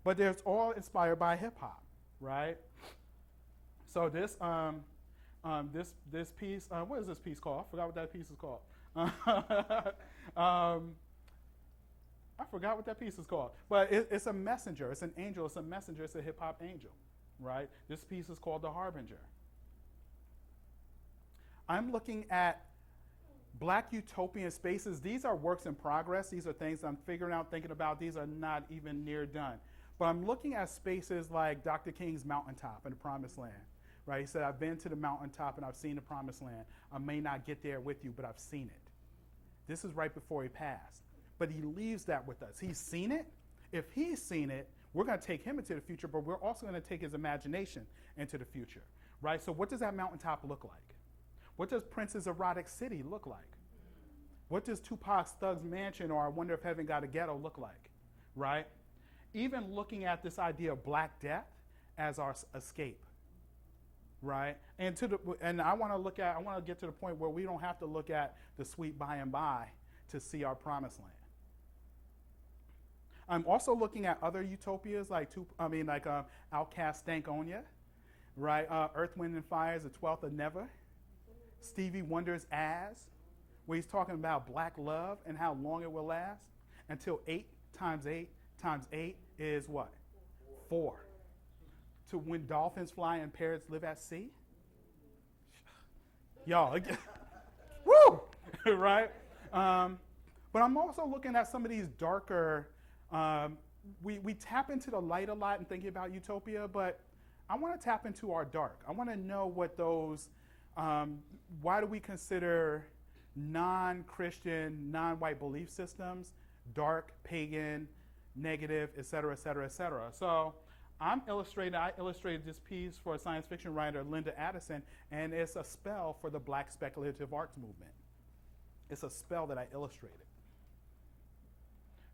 But there's all inspired by hip hop, right? So this piece, what is this piece called? I forgot what that piece is called. I forgot what that piece is called. But it's a messenger. It's an angel. It's a messenger. It's a hip hop angel, right? This piece is called The Harbinger. I'm looking at black utopian spaces. These are works in progress. These are things I'm figuring out, thinking about. These are not even near done. But I'm looking at spaces like Dr. King's mountaintop in the Promised Land. Right? He said, I've been to the mountaintop and I've seen the Promised Land. I may not get there with you, but I've seen it. This is right before he passed. But he leaves that with us. He's seen it. If he's seen it, we're going to take him into the future, but we're also going to take his imagination into the future. Right? So what does that mountaintop look like? What does Prince's erotic city look like? What does Tupac's Thug's Mansion or I Wonder If Heaven Got a Ghetto look like? Right? Even looking at this idea of Black Death as our escape. Right, and I want to get to the point where we don't have to look at the sweet by and by to see our promised land. I'm also looking at other utopias like Outcast Stankonia, right? Earth, Wind and Fire's The 12th of Never, Stevie Wonder's As, where he's talking about black love and how long it will last until 8 times 8 times 8 is what? 4. To when dolphins fly and parrots live at sea. Y'all, woo, right? But I'm also looking at some of these darker, we tap into the light a lot and thinking about utopia, but I want to tap into our dark. I want to know what those, why do we consider non-Christian, non-white belief systems dark, pagan, negative, et cetera, et cetera, et cetera. So I illustrated this piece for a science fiction writer, Linda Addison, and it's a spell for the Black speculative arts movement. It's a spell that I illustrated.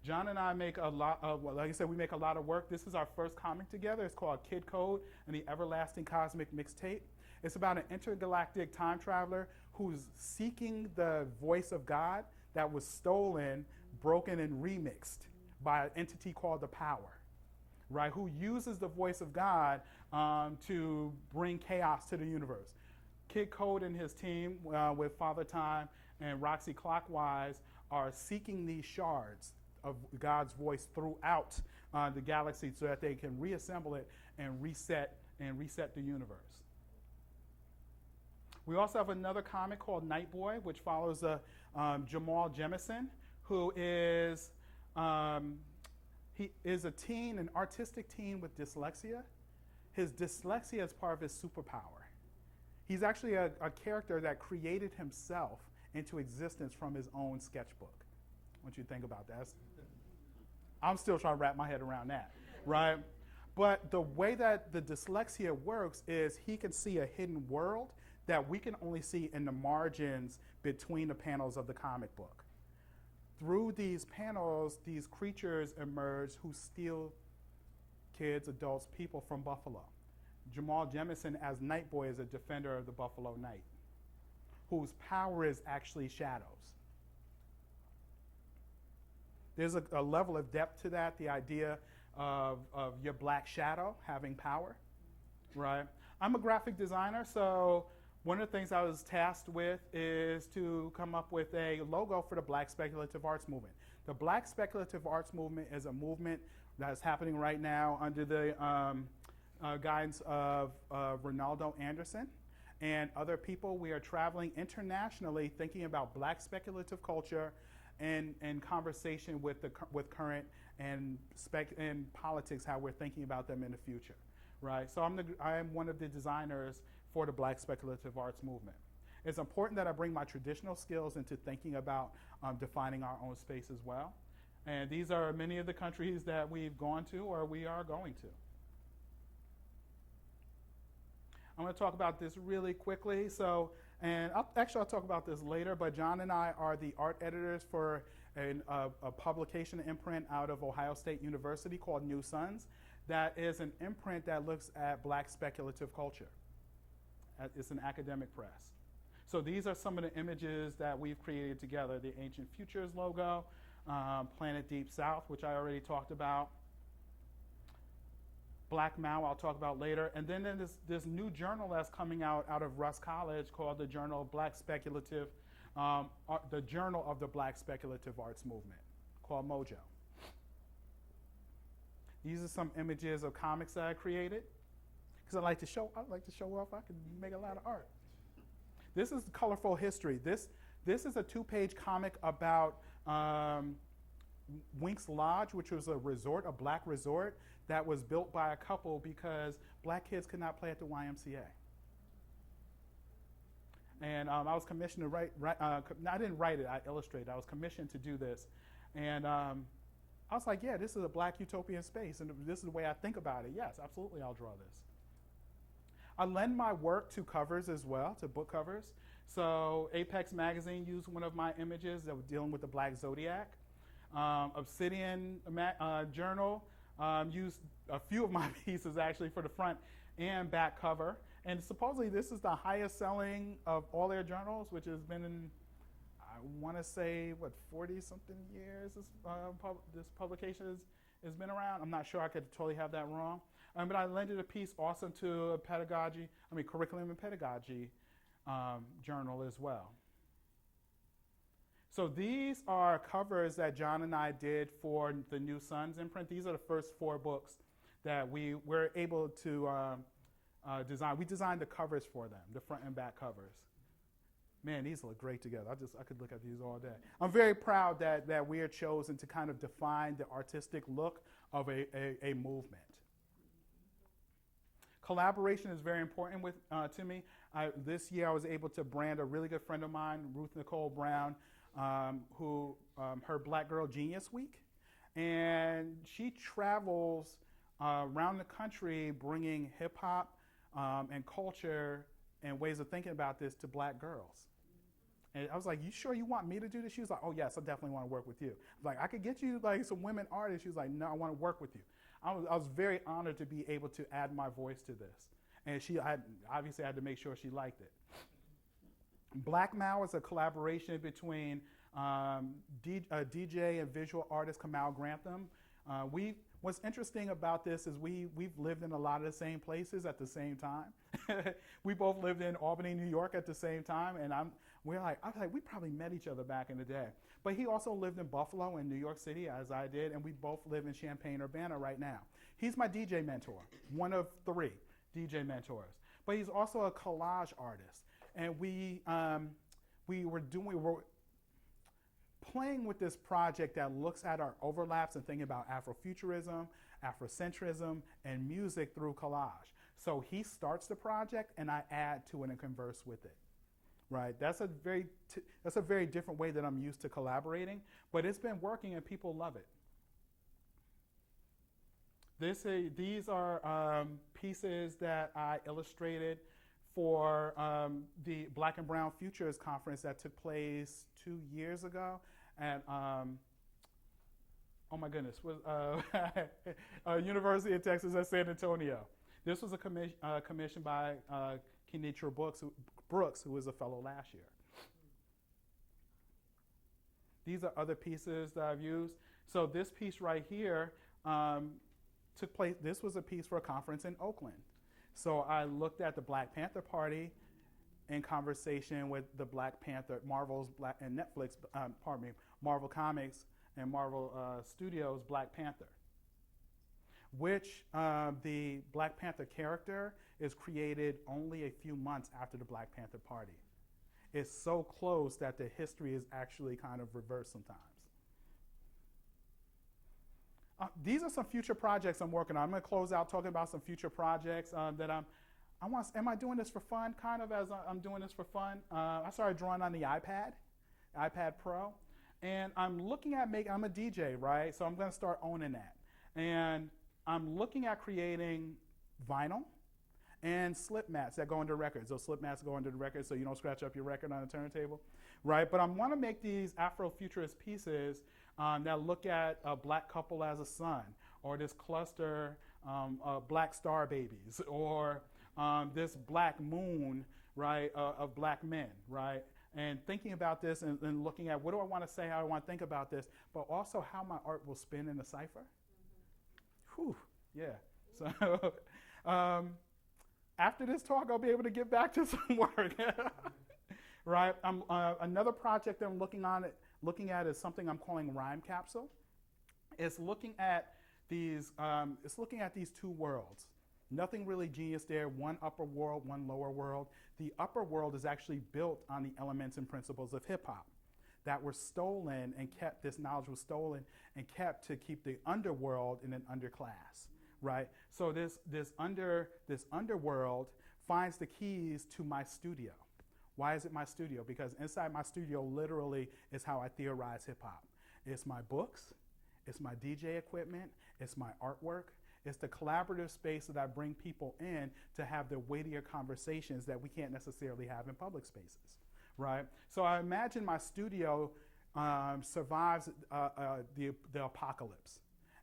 John and I make a lot of, like I said, we make a lot of work. This is our first comic together. It's called Kid Code and the Everlasting Cosmic Mixtape. It's about an intergalactic time traveler who's seeking the voice of God that was stolen, broken, and remixed by an entity called the Power. Right, who uses the voice of God to bring chaos to the universe. Kid Code and his team with Father Time and Roxy Clockwise are seeking these shards of God's voice throughout the galaxy so that they can reassemble it and reset the universe. We also have another comic called Night Boy, which follows Jamal Jemison, who is he is a teen, an artistic teen with dyslexia. His dyslexia is part of his superpower. He's actually a character that created himself into existence from his own sketchbook. What you think about that? I'm still trying to wrap my head around that, right? But the way that the dyslexia works is he can see a hidden world that we can only see in the margins between the panels of the comic book. Through these panels, these creatures emerge who steal kids, adults, people from Buffalo. Jamal Jemison as Night Boy is a defender of the Buffalo Night, whose power is actually shadows. There's a level of depth to that, the idea of your black shadow having power, right? I'm a graphic designer, so one of the things I was tasked with is to come up with a logo for the Black Speculative Arts Movement. The Black Speculative Arts Movement is a movement that is happening right now under the guidance of Ronaldo Anderson and other people. We are traveling internationally thinking about Black speculative culture and conversation with current and politics, how we're thinking about them in the future, right? So I am one of the designers for the Black speculative arts movement. It's important that I bring my traditional skills into thinking about defining our own space as well. And these are many of the countries that we've gone to or we are going to. I'm going to talk about this really quickly. So, and I'll talk about this later, but John and I are the art editors for a publication imprint out of Ohio State University called New Sons. That is an imprint that looks at Black speculative culture. It's an academic press. So these are some of the images that we've created together. The Ancient Futures logo, Planet Deep South, which I already talked about. Black Mao, I'll talk about later. And then there's this new journal that's coming out of Russ College called the Journal of Black Speculative, the Journal of the Black Speculative Arts Movement, called Mojo. These are some images of comics that I created, because I like to show off I can make a lot of art. This is Colorful History. This is a 2-page comic about Winks Lodge, which was a Black resort that was built by a couple because Black kids could not play at the YMCA. And I was commissioned to write I didn't write it, I illustrated. I was commissioned to do this. And I was like, yeah, this is a Black utopian space, and this is the way I think about it. Yes, absolutely, I'll draw this. I lend my work to covers as well, to book covers. So Apex Magazine used one of my images that was dealing with the Black Zodiac. Obsidian Journal used a few of my pieces actually for the front and back cover. And supposedly this is the highest selling of all their journals, which has been in, I want to say, 40-something years this publication has been around. I'm not sure, I could totally have that wrong. But I lended a piece also to a curriculum and pedagogy journal as well. So these are covers that John and I did for the New Sons imprint. These are the first 4 books that we were able to design. We designed the covers for them, the front and back covers. Man, these look great together. I could look at these all day. I'm very proud that we are chosen to kind of define the artistic look of a movement. Collaboration is very important to me. This year I was able to brand a really good friend of mine, Ruth Nicole Brown, who her Black Girl Genius Week. And she travels around the country bringing hip hop and culture and ways of thinking about this to Black girls. And I was like, you sure you want me to do this? She was like, oh yes, I definitely want to work with you. I was like, I could get you like some women artists. She was like, no, I want to work with you. I was very honored to be able to add my voice to this. And obviously I had to make sure she liked it. Black Mao is a collaboration between DJ and visual artist Kamal Grantham. What's interesting about this is we've lived in a lot of the same places at the same time. We both lived in Albany, New York at the same time, and I was like, we probably met each other back in the day. But he also lived in Buffalo and New York City, as I did, and we both live in Champaign, Urbana right now. He's my DJ mentor, one of 3 DJ mentors. But he's also a collage artist, and we were playing with this project that looks at our overlaps and thinking about Afrofuturism, Afrocentrism, and music through collage. So he starts the project, and I add to it and converse with it. Right, that's a very different way that I'm used to collaborating, but it's been working and people love it. These are pieces that I illustrated for the Black and Brown Futures Conference that took place 2 years ago at, oh my goodness, University of Texas at San Antonio. This was a commission by Kenitra Brooks, who was a fellow last year. These are other pieces that I've used. So this piece right here took place, this was a piece for a conference in Oakland. So I looked at the Black Panther Party in conversation with the Black Panther, Marvel's Black, and Netflix, Marvel Comics and Marvel Studios' Black Panther. which the Black Panther character is created only a few months after the Black Panther Party. It's so close that the history is actually kind of reversed sometimes. These are some future projects I'm working on. I'm going to close out talking about some future projects that am I doing this for fun? Kind of as I'm doing this for fun. I started drawing on the iPad Pro. And I'm looking at I'm a DJ, right? So I'm going to start owning that. And I'm looking at creating vinyl and slip mats that go into records. Those slip mats go into the records so you don't scratch up your record on the turntable, right? But I want to make these Afrofuturist pieces that look at a black couple as a son, or this cluster of black star babies, or this black moon, right, of black men, right? And thinking about this and looking at what do I want to say, how I want to think about this, but also how my art will spin in the cipher. Whew, yeah. So after this talk, I'll be able to get back to some work, right? Another project that I'm looking at is something I'm calling Rhyme Capsule. It's looking at these two worlds. Nothing really genius there, one upper world, one lower world. The upper world is actually built on the elements and principles of hip hop that were stolen and kept, this knowledge was stolen and kept to keep the underworld in an underclass, right? So this underworld finds the keys to my studio. Why is it my studio? Because inside my studio literally is how I theorize hip hop. It's my books, it's my DJ equipment, it's my artwork. It's the collaborative space that I bring people in to have the weightier conversations that we can't necessarily have in public spaces, right? So I imagine my studio survives the apocalypse.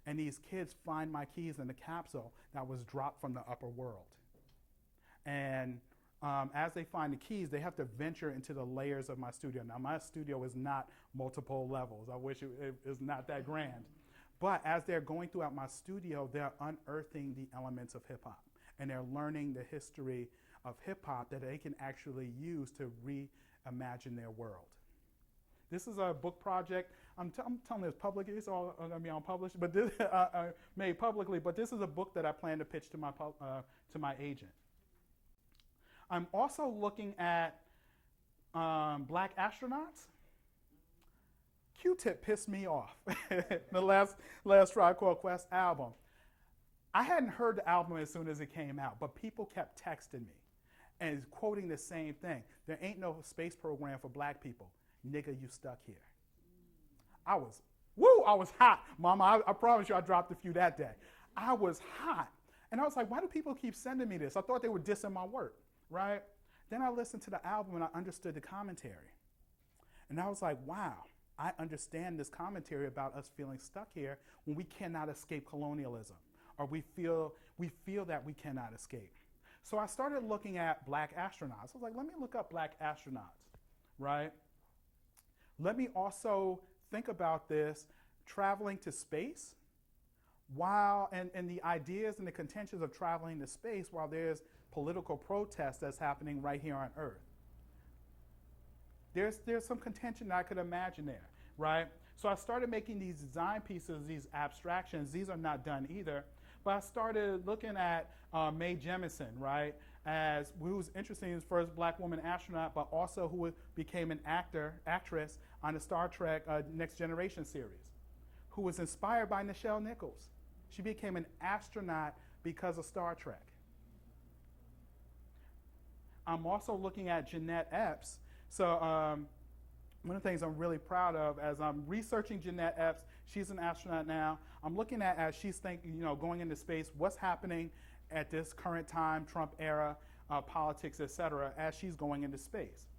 And these kids find my keys in the capsule that was dropped from the upper world. And as they find the keys, they have to venture into the layers of my studio. Now, my studio is not multiple levels. I wish it was not that grand. But as they're going throughout my studio, they're unearthing the elements of hip hop. And they're learning the history of hip hop that they can actually use to reimagine their world. This is a book project. I'm telling this publicly, it's all going to be unpublished, but this made publicly. But this is a book that I plan to pitch to my agent. I'm also looking at black astronauts. Q-Tip pissed me off. The last Tribe Called Quest album. I hadn't heard the album as soon as it came out, but people kept texting me and quoting the same thing. There ain't no space program for black people. Nigga, you stuck here. I was hot. Mama, I promise you I dropped a few that day. I was hot. And I was like, why do people keep sending me this? I thought they were dissing my work, right? Then I listened to the album and I understood the commentary. And I was like, wow. I understand this commentary about us feeling stuck here when we cannot escape colonialism, or we feel that we cannot escape. So I started looking at black astronauts. I was like, let me look up black astronauts, right? Let me also think about this traveling to space and the ideas and the contentions of traveling to space while there's political protest that's happening right here on Earth. There's some contention that I could imagine there, right? So I started making these design pieces, these abstractions. These are not done either. But I started looking at Mae Jemison, right, who was interesting, as first black woman astronaut, but also who became an actress on the Star Trek Next Generation series, who was inspired by Nichols. She became an astronaut because of Star Trek. I'm also looking at Jeanette Epps. So one of the things I'm really proud of, as I'm researching Jeanette Epps, she's an astronaut now. I'm looking at, as she's thinking, going into space, what's happening at this current time, Trump era, politics, et cetera, as she's going into space.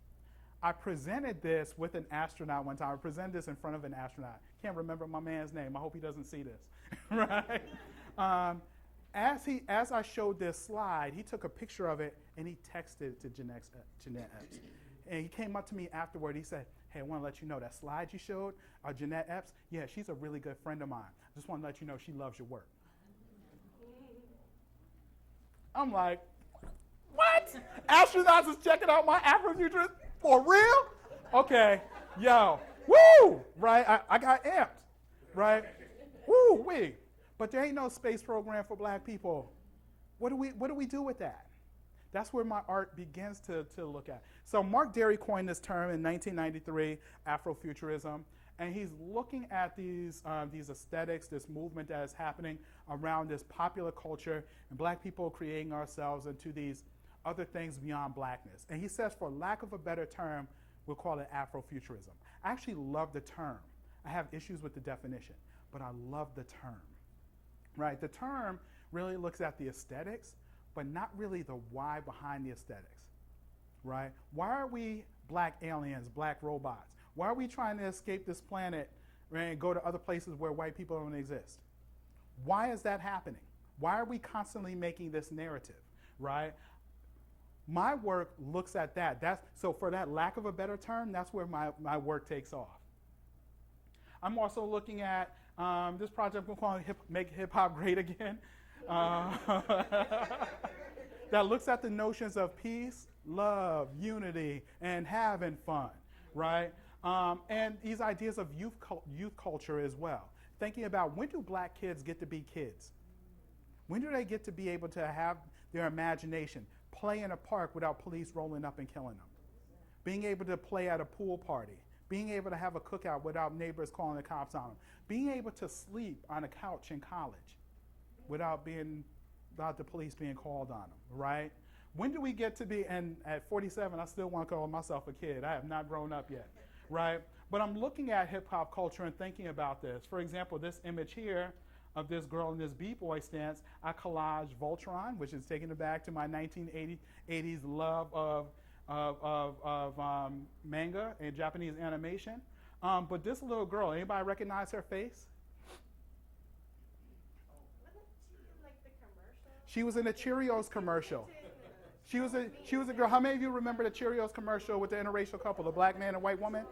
I presented this with an astronaut one time. I presented this in front of an astronaut. Can't remember my man's name. I hope he doesn't see this, right? As I showed this slide, he took a picture of it and he texted it to Jeanette Epps. And he came up to me afterward. He said, hey, I want to let you know that slide you showed, Jeanette Epps, yeah, she's a really good friend of mine. I just want to let you know she loves your work. I'm like, what? Astronauts is checking out my Afrofuturist? For real? Okay, yo, woo, right? I got amped, right? Woo, wee. but there ain't no space program for black people. What do we do with that? That's where my art begins to look at. So Mark Derry coined this term in 1993, Afrofuturism, and he's looking at these aesthetics, this movement that is happening around this popular culture, and black people creating ourselves into these other things beyond blackness. And he says, for lack of a better term, we'll call it Afrofuturism. I actually love the term. I have issues with the definition, but I love the term, right? The term really looks at the aesthetics, but not really the why behind the aesthetics, right? Why are we black aliens, black robots? Why are we trying to escape this planet and go to other places where white people don't exist? Why is that happening? Why are we constantly making this narrative, right? My work looks at that. So for that lack of a better term, that's where my work takes off. I'm also looking at this project we're calling Make Hip Hop Great Again. That looks at the notions of peace, love, unity, and having fun, right? And these ideas of youth culture as well. Thinking about, when do black kids get to be kids? When do they get to be able to have their imagination, play in a park without police rolling up and killing them? Being able to play at a pool party, being able to have a cookout without neighbors calling the cops on them, being able to sleep on a couch in college without the police being called on them, right? When do we get to be, and at 47, I still want to call myself a kid. I have not grown up yet, right? But I'm looking at hip hop culture and thinking about this. For example, this image here of this girl in this b-boy stance, I collage Voltron, which is taking it back to my 1980s love of manga and Japanese animation. But this little girl, anybody recognize her face? She was in a Cheerios commercial. She was a girl. How many of you remember the Cheerios commercial with the interracial couple, the black man and white woman?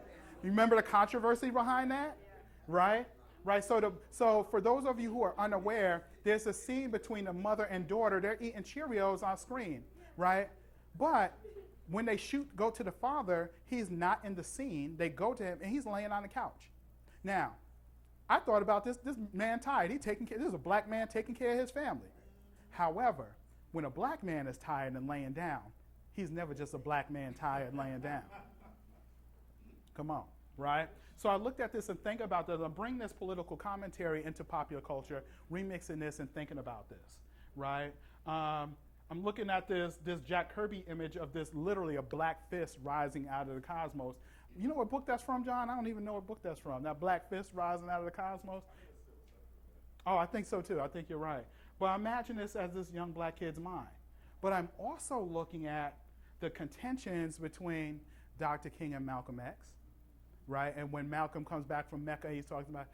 You remember the controversy behind that? Right? Right. So for those of you who are unaware, there's a scene between the mother and daughter. They're eating Cheerios on screen, right? But when they go to the father, he's not in the scene. They go to him and he's laying on the couch. Now, I thought about this man tired. This is a black man taking care of his family. However, when a black man is tired and laying down, he's never just a black man tired and laying down. Come on, right? So I looked at this and think about this. I'm bringing this political commentary into popular culture, remixing this and thinking about this, right? I'm looking at this Jack Kirby image of this literally a black fist rising out of the cosmos. You know what book that's from, John? I don't even know what book that's from. That black fist rising out of the cosmos? Oh, I think so too. I think you're right. But I imagine this as this young black kid's mind. But I'm also looking at the contentions between Dr. King and Malcolm X, right? And when Malcolm comes back from Mecca, he's talking about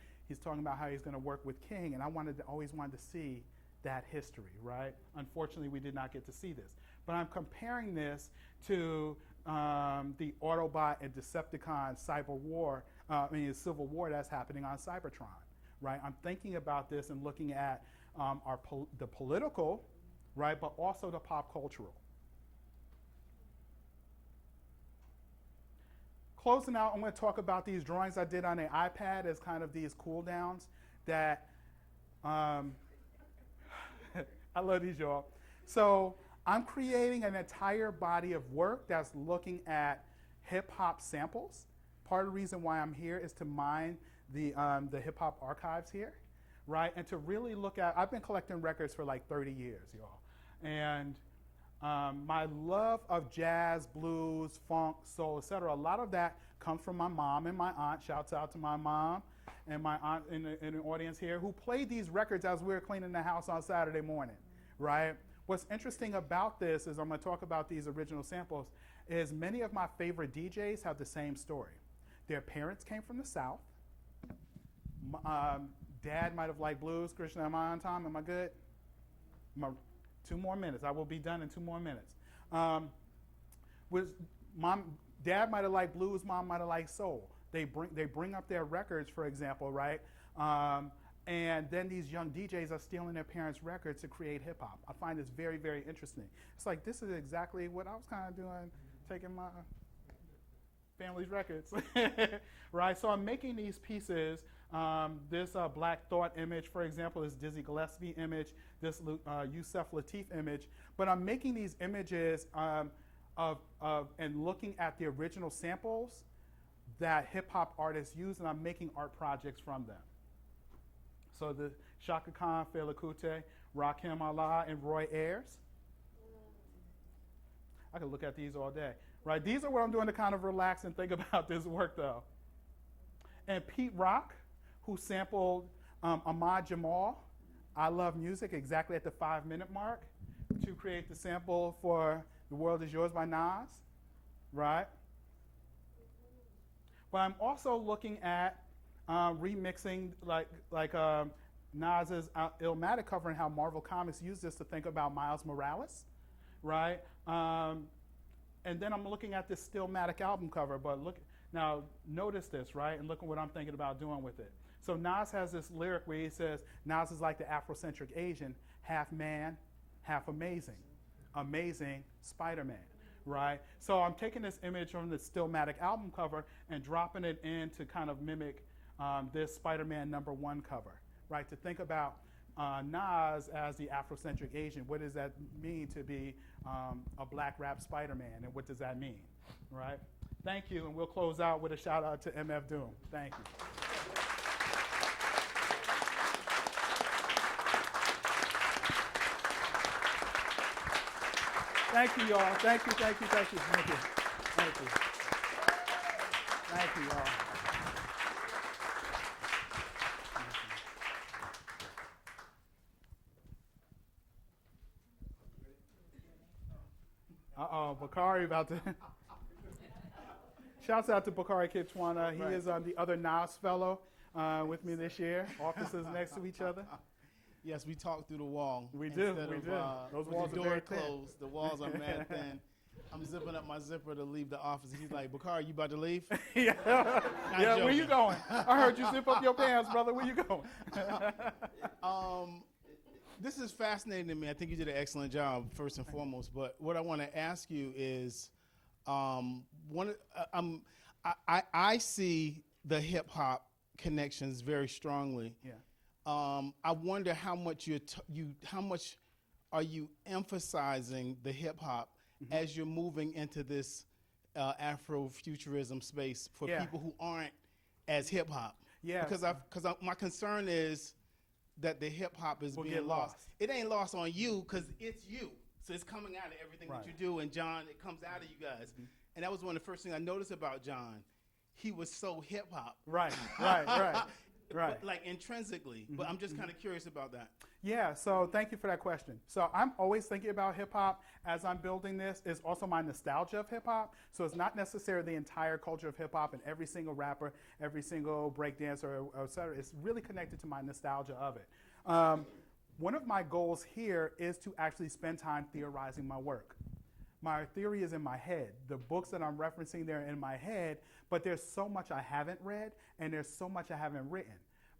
how he's going to work with King, and I always wanted to see that history, right? Unfortunately, we did not get to see this. But I'm comparing this to the Autobot and Decepticon cyber war, civil war that's happening on Cybertron, right? I'm thinking about this and looking at the political, right, but also the pop cultural. Closing out, I'm going to talk about these drawings I did on an iPad as kind of these cool downs that I love these, y'all. So I'm creating an entire body of work that's looking at hip hop samples. Part of the reason why I'm here is to mine the hip hop archives here, right? And to really look at, I've been collecting records for like 30 years, y'all. And my love of jazz, blues, funk, soul, etc., a lot of that comes from my mom and my aunt. Shouts out to my mom and my aunt in the audience here who played these records as we were cleaning the house on Saturday morning, right? What's interesting about this is, I'm going to talk about these original samples, is many of my favorite DJs have the same story. Their parents came from the South. Dad might have liked blues. Krishna, am I on time? Am I good? 2 more minutes. I will be done in 2 more minutes. Dad might have liked blues. Mom might have liked soul. They bring up their records, for example, right? And then these young DJs are stealing their parents' records to create hip hop. I find this very, very interesting. It's like, this is exactly what I was kind of doing, taking my family's records, right? So I'm making these pieces This Black Thought image, for example, is Dizzy Gillespie image, this Yusef Lateef image. But I'm making these images and looking at the original samples that hip hop artists use, and I'm making art projects from them. So the Shaka Khan, Fela Kuti, Rakim Allah, and Roy Ayers. I could look at these all day, right? These are what I'm doing to kind of relax and think about this work, though. And Pete Rock, who sampled Ahmad Jamal, I Love Music, exactly at the 5-minute mark, to create the sample for The World Is Yours by Nas, right? But I'm also looking at remixing like Nas's Illmatic cover and how Marvel Comics used this to think about Miles Morales, right? And then I'm looking at this Stillmatic album cover, but now notice this, right? And look at what I'm thinking about doing with it. So Nas has this lyric where he says, Nas is like the Afrocentric Asian, half man, half amazing. Amazing Spider-Man, right? So I'm taking this image from the Stillmatic album cover and dropping it in to kind of mimic this Spider-Man #1 cover, right? To think about Nas as the Afrocentric Asian. What does that mean to be a black rap Spider-Man, and what does that mean, right? Thank you, and we'll close out with a shout out to MF Doom. Thank you. Thank you, y'all. Thank you, thank you, thank you, thank you. Thank you. Thank you, y'all. Uh-oh, Bakari about to. Shouts out to Bakari Kitwana. He is the other Nas fellow with me this year. Offices next to each other. Yes, we talk through the wall. We do. Those walls are very closed. The walls are mad thin. I'm zipping up my zipper to leave the office. He's like, Bakari, you about to leave? Yeah. Where you going? I heard you zip up your pants, brother. Where you going? This is fascinating to me. I think you did an excellent job, first and foremost. But what I want to ask you is, I see the hip hop connections very strongly. Yeah. I wonder how much how much are you emphasizing the hip hop as you're moving into this Afrofuturism space for people who aren't as hip hop? Yeah. Because my concern is that the hip hop is being lost. It ain't lost on you because it's you. So it's coming out of everything that you do. And John, it comes out of you guys. And that was one of the first things I noticed about John. He was so hip hop. Right. But like intrinsically. But I'm just kind of curious about that. Yeah, so thank you for that question. So I'm always thinking about hip hop as I'm building this. It's also my nostalgia of hip hop. So it's not necessarily the entire culture of hip hop and every single rapper, every single breakdancer, or et cetera. It's really connected to my nostalgia of it. One of my goals here is to actually spend time theorizing my work. My theory is in my head. The books that I'm referencing, they're in my head, but there's so much I haven't read and there's so much I haven't written.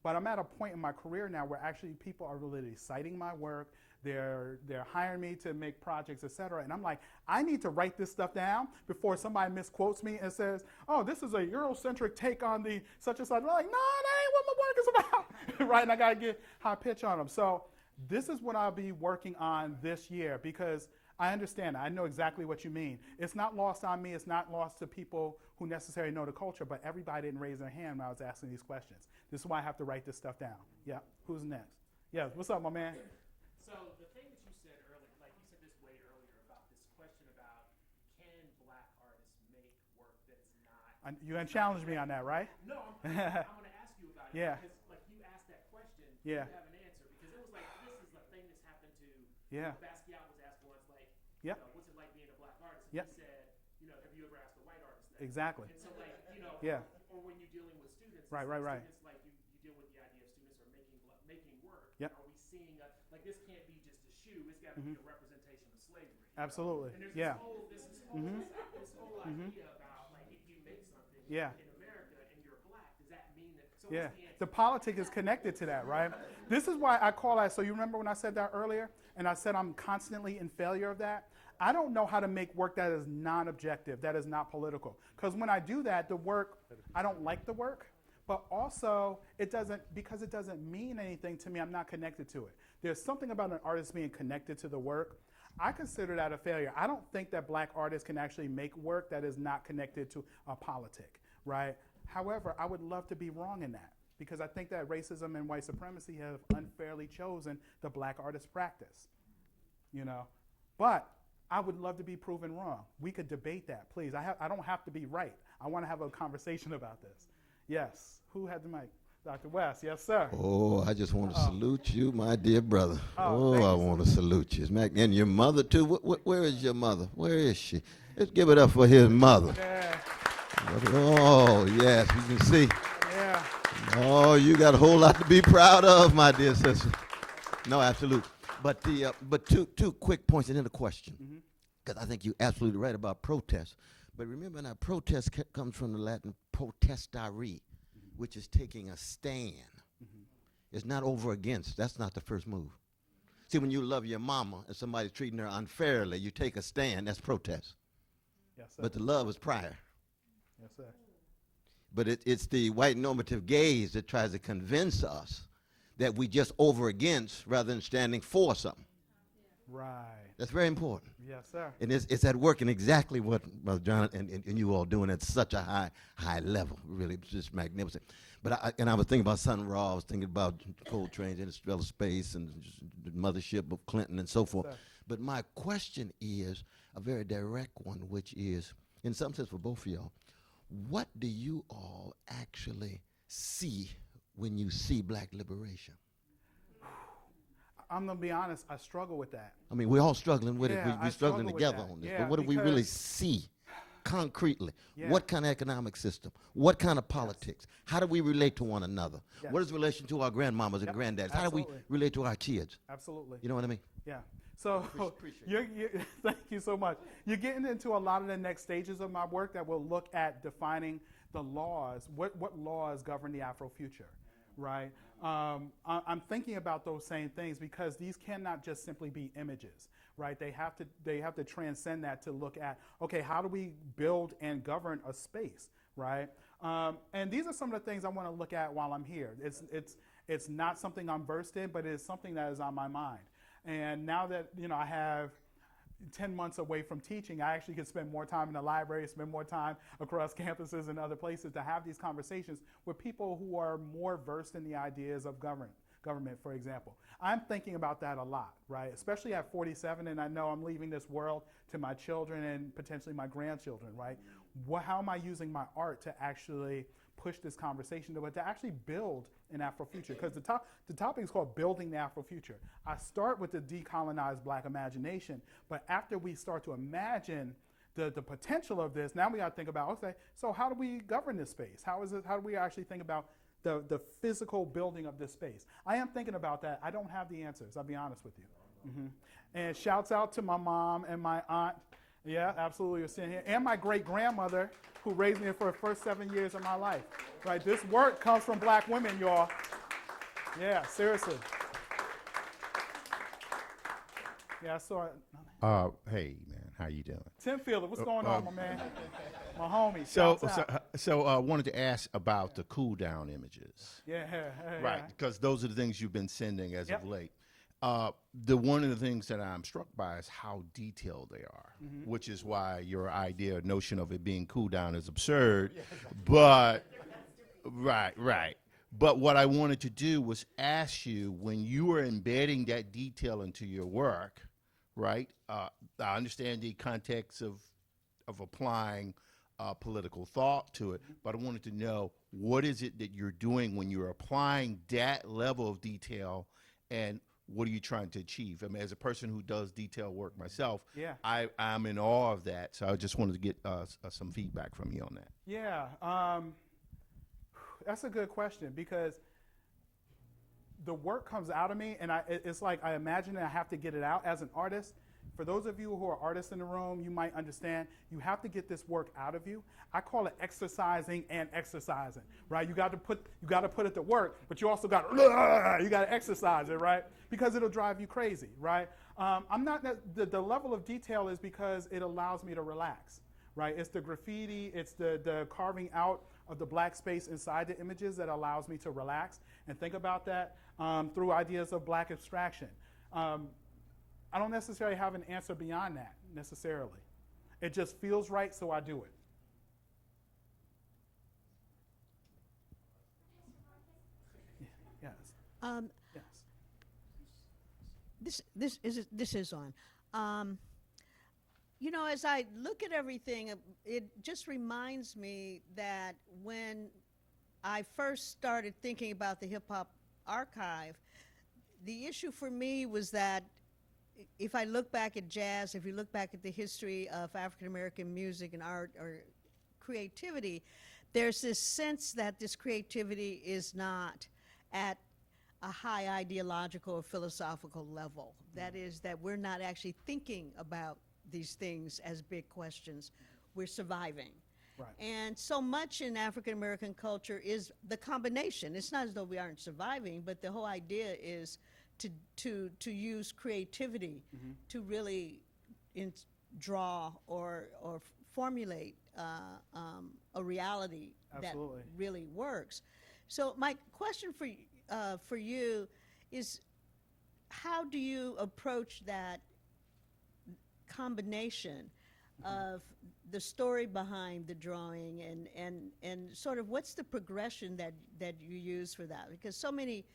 But I'm at a point in my career now where actually people are really citing my work. They're hiring me to make projects, et cetera. And I'm like, I need to write this stuff down before somebody misquotes me and says, oh, this is a Eurocentric take on the such and such. I'm like, no, that ain't what my work is about. Right? And I got to get high pitch on them. So this is what I'll be working on this year because I understand. I know exactly what you mean. It's not lost on me. It's not lost to people who necessarily know the culture, but everybody didn't raise their hand when I was asking these questions. This is why I have to write this stuff down. Yeah, who's next? Yeah, what's up, my man? So the thing that you said earlier, like you said this way earlier about this question about can black artists make work that's not... You're going to challenge me on that, right? No, I'm going to ask you about it. Yeah. Because like you asked that question, yeah. You have an answer. Because it was like, this is the thing that's happened to... Basquiat was asked once, like, what's it like being a black artist? And he said, have you ever asked a white artist that? Exactly. And so like, or when you're dealing with students, right. Students, like you deal with the idea of students are making work. Yep. Are we seeing like this can't be just a shoe? It's got to be a representation of slavery. Absolutely. And there's this whole idea about like if you make something in America and you're black, does that mean that? So the politic is connected to that, right? This is why I call that. So you remember when I said that earlier, and I said I'm constantly in failure of that. I don't know how to make work that is non-objective, that is not political. Because when I do that, the work, I don't like the work, but also because it doesn't mean anything to me, I'm not connected to it. There's something about an artist being connected to the work. I consider that a failure. I don't think that black artists can actually make work that is not connected to a politic, right? However, I would love to be wrong in that, because I think that racism and white supremacy have unfairly chosen the black artist practice, you know? But I would love to be proven wrong. We could debate that, please. I don't have to be right. I want to have a conversation about this. Yes, who had the mic? Dr. West, yes, sir. Oh, I just want to salute you, my dear brother. Oh, I want to salute you. And your mother, too. Where is your mother? Where is she? Let's give it up for his mother. Yeah. Oh, yes, you can see. Yeah. Oh, you got a whole lot to be proud of, my dear sister. No, absolutely. But two quick points and then a question, because I think you're absolutely right about protest. But remember, now protest comes from the Latin protestare, which is taking a stand. It's not over against. That's not the first move. See, when you love your mama and somebody's treating her unfairly, you take a stand. That's protest. Yes, sir. But the love is prior. Yes, sir. But it's the white normative gaze that tries to convince us that we just over against rather than standing for something. Right. That's very important. Yes, sir. And it's at work in exactly what Brother John and you all doing at such a high level. Really, it's just magnificent. But I was thinking about Sun Ra. I was thinking about Coltrane's Interstellar Space and the mothership of Clinton and so forth. Sir. But my question is a very direct one, which is, in some sense for both of y'all, what do you all actually see when you see black liberation? I'm going to be honest, I struggle with that. I mean, we're all struggling with it. We're struggling struggle with together that. on this. Yeah, but what do we really see concretely? Yeah. What kind of economic system? What kind of politics? How do we relate to one another? Yes. What is the relation to our grandmamas and granddads? How do we Absolutely. relate to our kids? Absolutely. You know what I mean? Yeah. So thank you so much. You're getting into a lot of the next stages of my work that will look at defining the laws, what laws govern the Afrofuture, right? I'm thinking about those same things because these cannot just simply be images, right? They have to transcend that to look at, okay, how do we build and govern a space, right? And these are some of the things I want to look at while I'm here. It's not something I'm versed in, but it is something that is on my mind. And now that I have 10 months away from teaching, I actually can spend more time in the library, spend more time across campuses and other places to have these conversations with people who are more versed in the ideas of government, for example. I'm thinking about that a lot, right? Especially at 47, and I know I'm leaving this world to my children and potentially my grandchildren, right? How am I using my art to actually push this conversation, but to actually build an Afrofuture? Because the topic is called Building the Afrofuture. I start with the decolonized black imagination, but after we start to imagine the potential of this, now we got to think about, okay, so how do we govern this space? How do we actually think about the physical building of this space? I am thinking about that. I don't have the answers, I'll be honest with you. And shouts out to my mom and my aunt. Yeah, absolutely, you're sitting here. And my great-grandmother, who raised me for the first 7 years of my life. Right, this work comes from black women, y'all. Yeah, seriously. Yeah, I saw it. Hey, man, how you doing? Tim Fielder, what's going on, my man? My homie, So I wanted to ask about the cool down images. Yeah. Right, because those are the things you've been sending as of late. One of the things that I'm struck by is how detailed they are, which is why your notion of it being cool down is absurd. But right. But what I wanted to do was ask you, when you were embedding that detail into your work, right? I understand the context of applying political thought to it, but I wanted to know, what is it that you're doing when you're applying that level of detail, and what are you trying to achieve? I mean, as a person who does detail work myself, I'm in awe of that. So I just wanted to get some feedback from you on that. Yeah, that's a good question, because the work comes out of me, and it's like I imagine I have to get it out as an artist. For those of you who are artists in the room, you might understand you have to get this work out of you. I call it exercising and exercising, right? You got to put it to work, but you also got to exercise it, right? Because it'll drive you crazy, right? I'm not the level of detail is because it allows me to relax, right? It's the graffiti, it's the carving out of the black space inside the images that allows me to relax and think about that through ideas of black abstraction. I don't necessarily have an answer beyond that, necessarily. It just feels right, so I do it. Yes. Yes. This is on. You know, as I look at everything, it just reminds me that when I first started thinking about the Hip Hop Archive, the issue for me was that if I look back at jazz, if you look back at the history of African American music and art or creativity, there's this sense that this creativity is not at a high ideological or philosophical level. That is, that we're not actually thinking about these things as big questions. We're surviving. Right. And so much in African American culture is the combination. It's not as though we aren't surviving, but the whole idea is to use creativity to really draw or formulate a reality Absolutely. that really works. So my question for you is, how do you approach that combination of the story behind the drawing and sort of what's the progression that you use for that? Because so many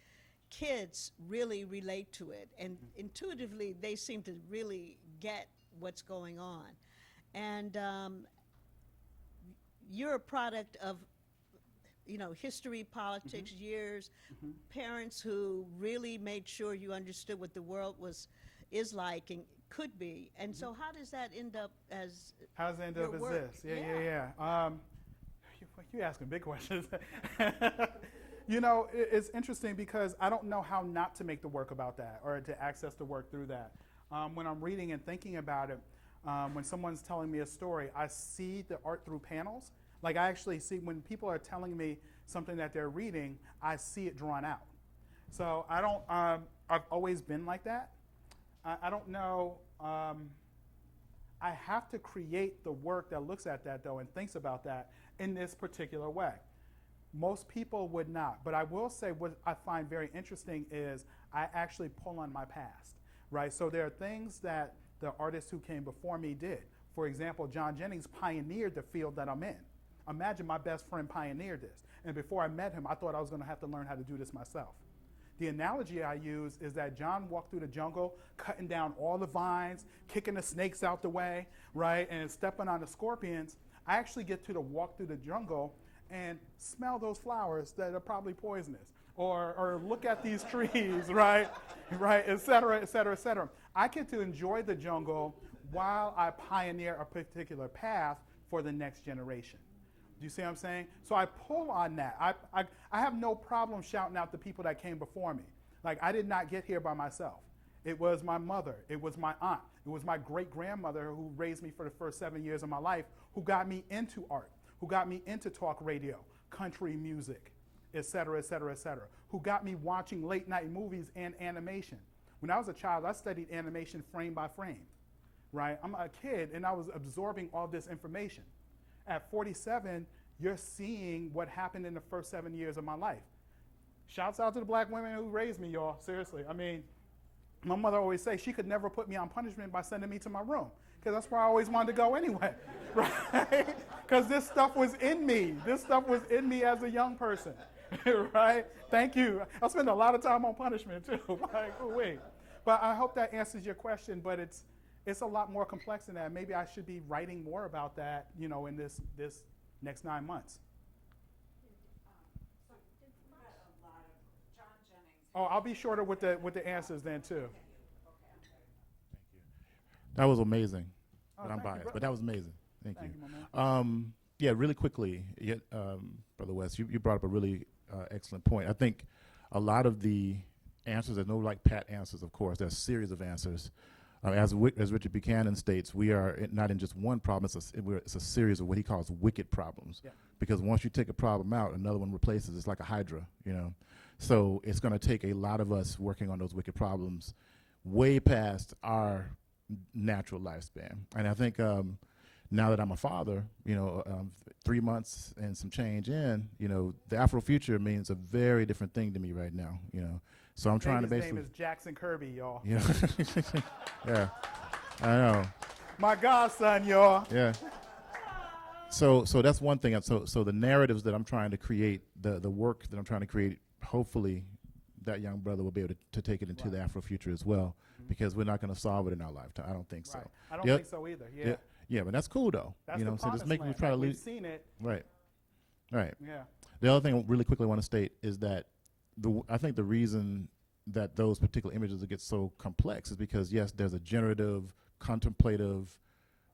kids really relate to it, and intuitively they seem to really get what's going on. And you're a product of, you know, history, politics, years, parents who really made sure you understood what the world is like and could be. And so how does that end up as How does it end up as work? this? Yeah. You're asking big questions. You know, it's interesting because I don't know how not to make the work about that or to access the work through that. When I'm reading and thinking about it, when someone's telling me a story, I see the art through panels. Like I actually see when people are telling me something that they're reading, I see it drawn out. So I don't, I've always been like that. I don't know, I have to create the work that looks at that though and thinks about that in this particular way. Most people would not, but I will say what I find very interesting is I actually pull on my past, right? So there are things that the artists who came before me did. For example, John Jennings pioneered the field that I'm in. Imagine my best friend pioneered this. And before I met him, I thought I was gonna have to learn how to do this myself. The analogy I use is that John walked through the jungle, cutting down all the vines, kicking the snakes out the way, right, and stepping on the scorpions. I actually get to walk through the jungle and smell those flowers that are probably poisonous, or look at these trees, right, et cetera, et cetera, et cetera. I get to enjoy the jungle while I pioneer a particular path for the next generation. Do you see what I'm saying? So I pull on that. I have no problem shouting out the people that came before me. Like, I did not get here by myself. It was my mother. It was my aunt. It was my great-grandmother who raised me for the first 7 years of my life, who got me into art, who got me into talk radio, country music, et cetera, et cetera, et cetera, who got me watching late-night movies and animation. When I was a child, I studied animation frame by frame, right? I'm a kid, and I was absorbing all this information. At 47, you're seeing what happened in the first 7 years of my life. Shouts out to the black women who raised me, y'all, seriously. I mean, my mother always say she could never put me on punishment by sending me to my room, because that's where I always wanted to go anyway, right? Because this stuff was in me. This stuff was in me as a young person, right? Thank you. I spend a lot of time on punishment, too. Like, oh, wait. But I hope that answers your question, but it's a lot more complex than that. Maybe I should be writing more about that, you know, in this next 9 months. Oh, I'll be shorter with the answers then too. That was amazing. Oh, But I'm thank you, biased, brother. but that was amazing. Thank you. my man. Yeah, really quickly, Brother West, you brought up a really excellent point. I think a lot of the answers, there's no like pat answers, of course. There's a series of answers. As Richard Buchanan states, we are not in just one problem, it's a series of what he calls wicked problems. Yeah. Because once you take a problem out, another one replaces. It's like a hydra, you know. So it's going to take a lot of us working on those wicked problems way past our natural lifespan. And I think now that I'm a father, 3 months and some change in, the Afrofuture means a very different thing to me right now, So I'm trying to basically. His name is Jackson Kirby, y'all. Yeah. Yeah. I know. My godson, y'all. Yeah. So that's one thing. So the narratives that I'm trying to create, the work that I'm trying to create, hopefully that young brother will be able to take it into the Afrofuture as well, because we're not going to solve it in our lifetime. I don't think so. Right. I don't think so either. Yeah. Yeah, but that's cool though. That's so just make me try to We've seen it. Right. Right. Yeah. The other thing, really quickly, I want to state is that I think the reason that those particular images get so complex is because yes, there's a generative, contemplative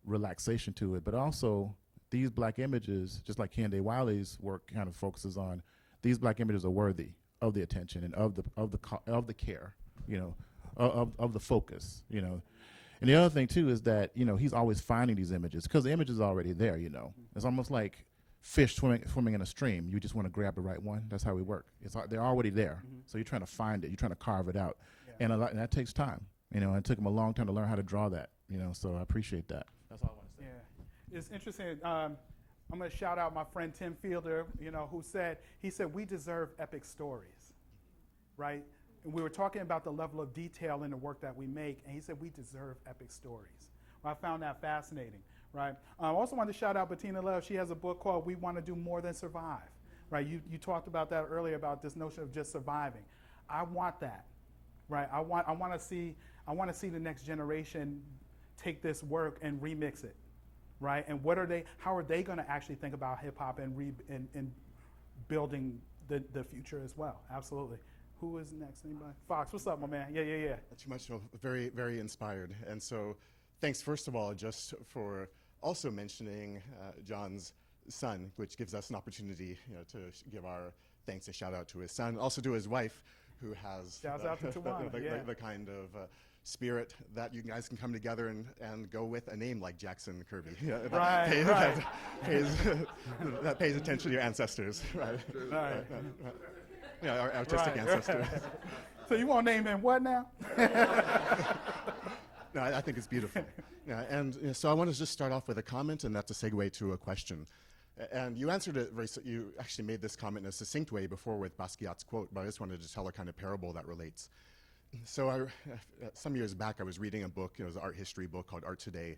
relaxation to it, but also these black images, just like Kehinde Wiley's work kind of focuses on, these black images are worthy of the attention and of the care, of the focus, And the other thing too is that he's always finding these images because the image is already there. It's almost like fish swimming in a stream. You just want to grab the right one. That's how we work. They're already there, so you're trying to find it. You're trying to carve it out, and and that takes time. It took him a long time to learn how to draw that. So I appreciate that. That's all I want to say. Yeah, it's interesting. I'm going to shout out my friend Tim Fielder. Who said we deserve epic stories, right? And we were talking about the level of detail in the work that we make, and he said we deserve epic stories. Well, I found that fascinating, right? I also wanted to shout out Bettina Love. She has a book called We Want to Do More Than Survive, right? You talked about that earlier, about this notion of just surviving. I want that, right? I want to see the next generation take this work and remix it, right? And how are they going to actually think about hip hop and building the future as well? Absolutely. Who is next? Anybody? Fox, what's up, my man? Yeah. Not too much. Very, very inspired. And so thanks, first of all, just for also mentioning John's son, which gives us an opportunity to give our thanks and shout out to his son. Also to his wife, who has the kind of spirit that you guys can come together and go with a name like Jackson Kirby. Right. That pays attention to your ancestors. Right. Our artistic ancestors. So you want to name him what now? No, I think it's beautiful. And so I want to just start off with a comment, and that's a segue to a question. And you answered it you actually made this comment in a succinct way before with Basquiat's quote, but I just wanted to tell a kind of parable that relates. So some years back, I was reading a book, it was an art history book called Art Today,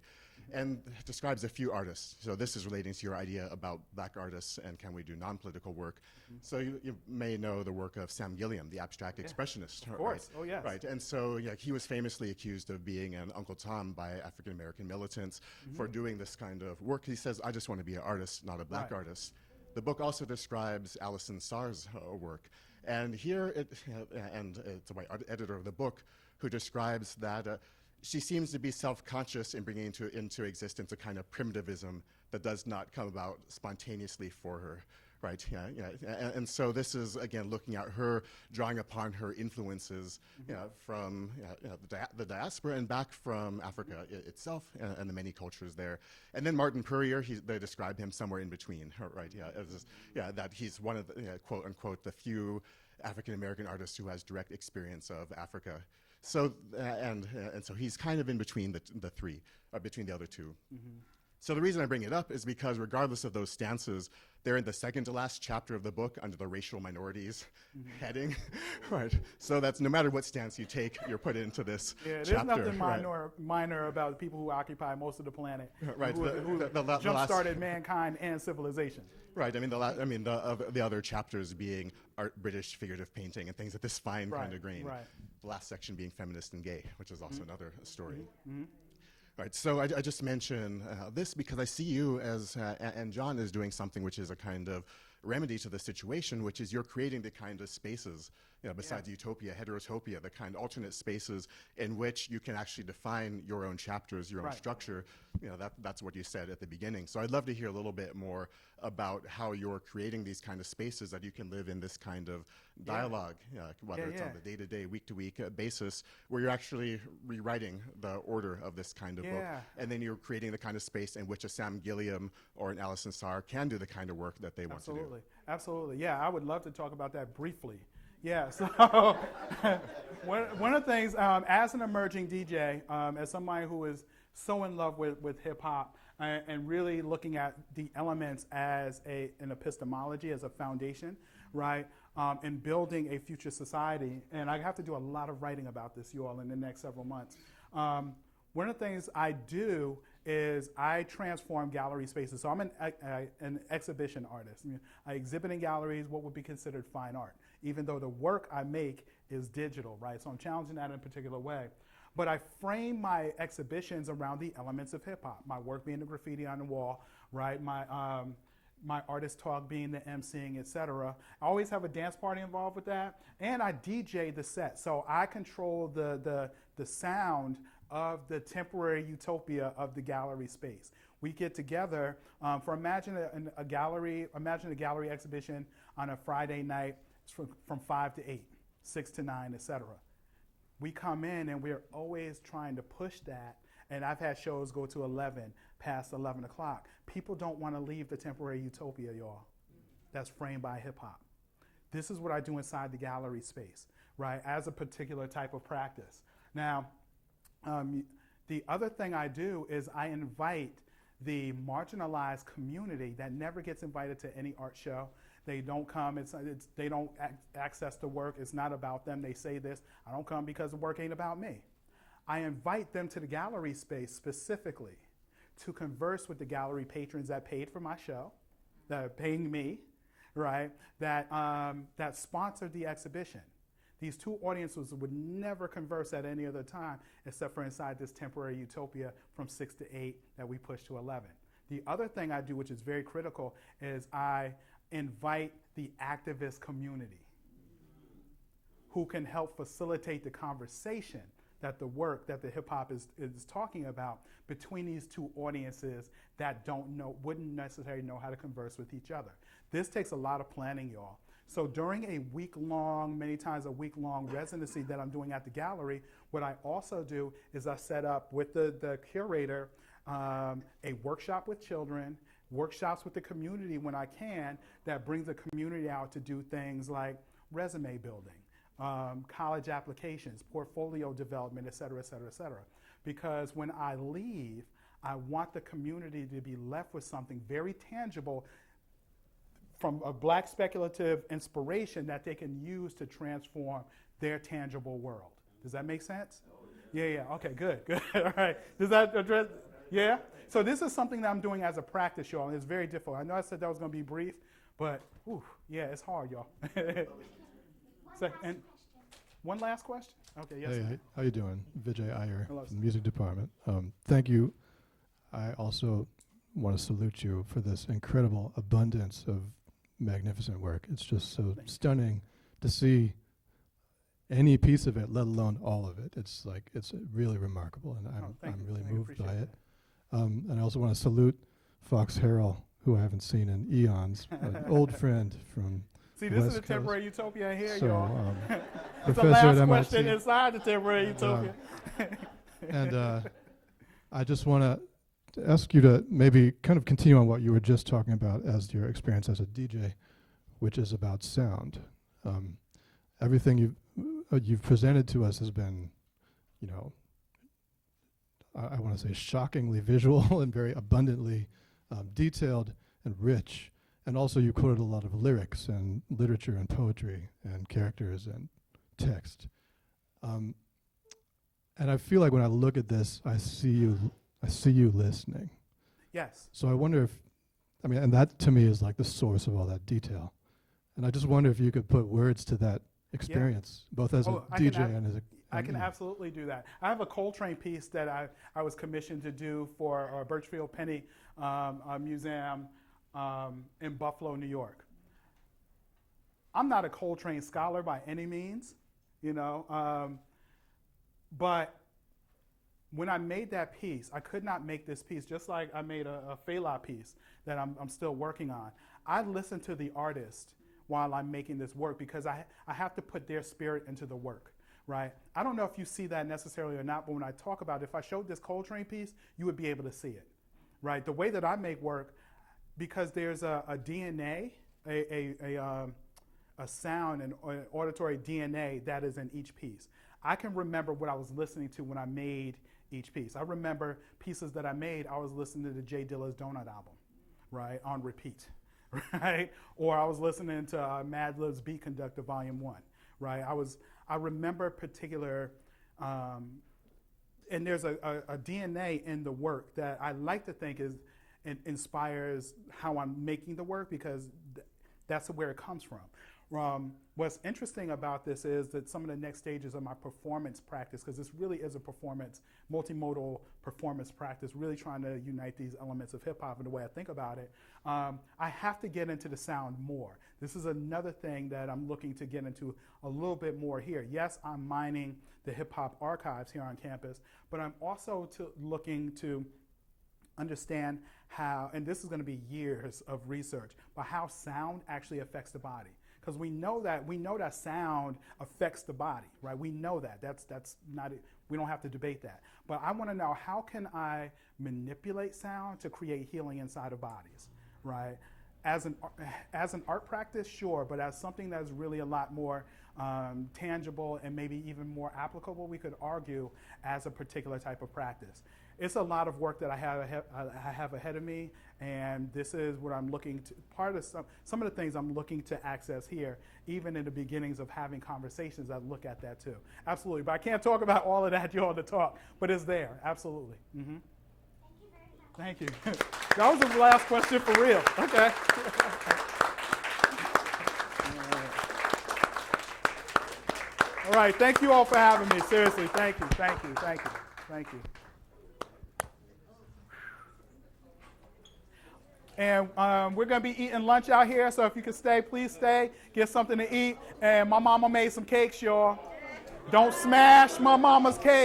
and it describes a few artists. So this is relating to your idea about black artists and can we do non-political work. So you may know the work of Sam Gilliam, the abstract expressionist. Of course, right? Oh yes. Right, and so he was famously accused of being an Uncle Tom by African-American militants for doing this kind of work. He says, I just want to be an artist, not a black artist. The book also describes Alison Sarr's work. And here, it's a white editor of the book who describes that she seems to be self-conscious in bringing into existence a kind of primitivism that does not come about spontaneously for her, right? And so this is, again, looking at her, drawing upon her influences from the diaspora and back from Africa itself and the many cultures there. And then Martin Puryear, they describe him somewhere in between, right? That he's one of the, quote unquote, the few African-American artists who has direct experience of Africa. So, and so he's kind of in between the three, between the other two. So the reason I bring it up is because regardless of those stances, they're in the second to last chapter of the book under the racial minorities heading, right? So that's no matter what stance you take, you're put into this there's chapter. nothing minor about people who occupy most of the planet, right? Who jump-started mankind and civilization. Right. I mean, the other chapters being art, British figurative painting, and things at this fine kind of grain. Right. The last section being feminist and gay, which is also another story. Right, so I just mention this because I see you as, and John is doing something which is a kind of remedy to the situation, which is you're creating the kind of spaces, besides Utopia, Heterotopia, the kind of alternate spaces in which you can actually define your own chapters, your own structure. That's what you said at the beginning. So I'd love to hear a little bit more about how you're creating these kind of spaces that you can live in this kind of dialogue, whether it's on the day-to-day, week-to-week basis, where you're actually rewriting the order of this kind of book, and then you're creating the kind of space in which a Sam Gilliam or an Alison Sarr can do the kind of work that they want to do. Absolutely. Yeah, I would love to talk about that briefly. Yeah, so one of the things, as an emerging DJ, as somebody who is so in love with hip-hop, and really looking at the elements as an epistemology, as a foundation, right? And building a future society. And I have to do a lot of writing about this, you all, in the next several months. One of the things I do is I transform gallery spaces. So I'm an exhibition artist. I exhibit in galleries what would be considered fine art, even though the work I make is digital, right? So I'm challenging that in a particular way. But I frame my exhibitions around the elements of hip hop, my work being the graffiti on the wall, right? My artist talk being the emceeing, et cetera. I always have a dance party involved with that. And I DJ the set. So I control the sound of the temporary utopia of the gallery space. We get together imagine a gallery exhibition on a Friday night from 5 to 8, 6 to 9, et cetera. We come in and we're always trying to push that. And I've had shows go to 11, past 11 o'clock. People don't want to leave the temporary utopia, y'all. That's framed by hip hop. This is what I do inside the gallery space, right, as a particular type of practice. Now, the other thing I do is I invite the marginalized community that never gets invited to any art show. They don't come, they don't access the work. It's not about them. They say this, I don't come because the work ain't about me. I invite them to the gallery space specifically to converse with the gallery patrons that paid for my show, that are paying me, right, that sponsored the exhibition. These two audiences would never converse at any other time except for inside this temporary utopia from 6 to 8 that we push to 11. The other thing I do, which is very critical, is I invite the activist community who can help facilitate the conversation that the work that the hip hop is talking about between these two audiences that wouldn't necessarily know how to converse with each other. This takes a lot of planning, y'all. So during a week-long, many times a week-long residency that I'm doing at the gallery, what I also do is I set up with the curator a workshop with children, workshops with the community when I can, that brings the community out to do things like resume building, college applications, portfolio development, et cetera, et cetera, et cetera. Because when I leave, I want the community to be left with something very tangible from a Black speculative inspiration that they can use to transform their tangible world. Does that make sense? Yeah, okay, good. All right, does that address, yeah? So this is something that I'm doing as a practice, y'all, and it's very difficult. I know I said that was gonna be brief, but yeah, it's hard, y'all. One last question? Okay, yes. Hey, how you doing? Vijay Iyer from the music department. Thank you. I also want to salute you for this incredible abundance of magnificent work. It's just so stunning to see any piece of it, let alone all of it. It's really remarkable, and I'm really moved by it. And I also want to salute Fox Harrell, who I haven't seen in eons, an old friend from See, this West is a temporary utopia here, so, y'all. It's the Professor last at question MIT. inside the temporary utopia. And I just want to ask you to maybe kind of continue on what you were just talking about as your experience as a DJ, which is about sound. Everything you've presented to us has been, I want to say shockingly visual and very abundantly detailed and rich. And also you quoted a lot of lyrics and literature and poetry and characters and text. And I feel like when I look at this, I see you listening. Yes. So I wonder if, and that to me is like the source of all that detail. And I just wonder if you could put words to that experience, both as a DJ and as a... I can absolutely do that. I have a Coltrane piece that I was commissioned to do for Birchfield Penny Museum in Buffalo, New York. I'm not a Coltrane scholar by any means, but when I made that piece, I could not make this piece, just like I made a Fela piece that I'm still working on. I listen to the artist while I'm making this work because I have to put their spirit into the work, right? I don't know if you see that necessarily or not, but when I talk about it, if I showed this Coltrane piece, you would be able to see it, right? The way that I make work, because there's a DNA, a sound and auditory DNA that is in each piece. I can remember what I was listening to when I made each piece. I remember pieces that I made, I was listening to Jay Dilla's Donut album, right, on repeat, right? Or I was listening to Madlib's Beat Conductor Volume 1, right? I remember particular, and there's a DNA in the work that I like to think inspires how I'm making the work, because that's where it comes from. What's interesting about this is that some of the next stages of my performance practice, because this really is a performance, multimodal performance practice, really trying to unite these elements of hip hop in the way I think about it, I have to get into the sound more. This is another thing that I'm looking to get into a little bit more here. Yes, I'm mining the hip hop archives here on campus, but I'm also looking to understand how, and this is going to be years of research, but how sound actually affects the body. Because we know that sound affects the body, right? We know that. That's not, we don't have to debate that. But I want to know, how can I manipulate sound to create healing inside of bodies, right? As an art practice, sure, but as something that's really a lot more tangible and maybe even more applicable, we could argue, as a particular type of practice. It's a lot of work that I have ahead of me, and this is what I'm looking to, part of some of the things I'm looking to access here, even in the beginnings of having conversations that look at that too. Absolutely, but I can't talk about all of that, you all to talk, but it's there, absolutely. Mm-hmm. Thank you very much. Thank you. That was the last question for real, okay. All right, thank you all for having me, seriously, thank you, thank you, thank you, thank you. And we're going to be eating lunch out here, so if you can stay, please stay. Get something to eat. And my mama made some cakes, y'all. Don't smash my mama's cake.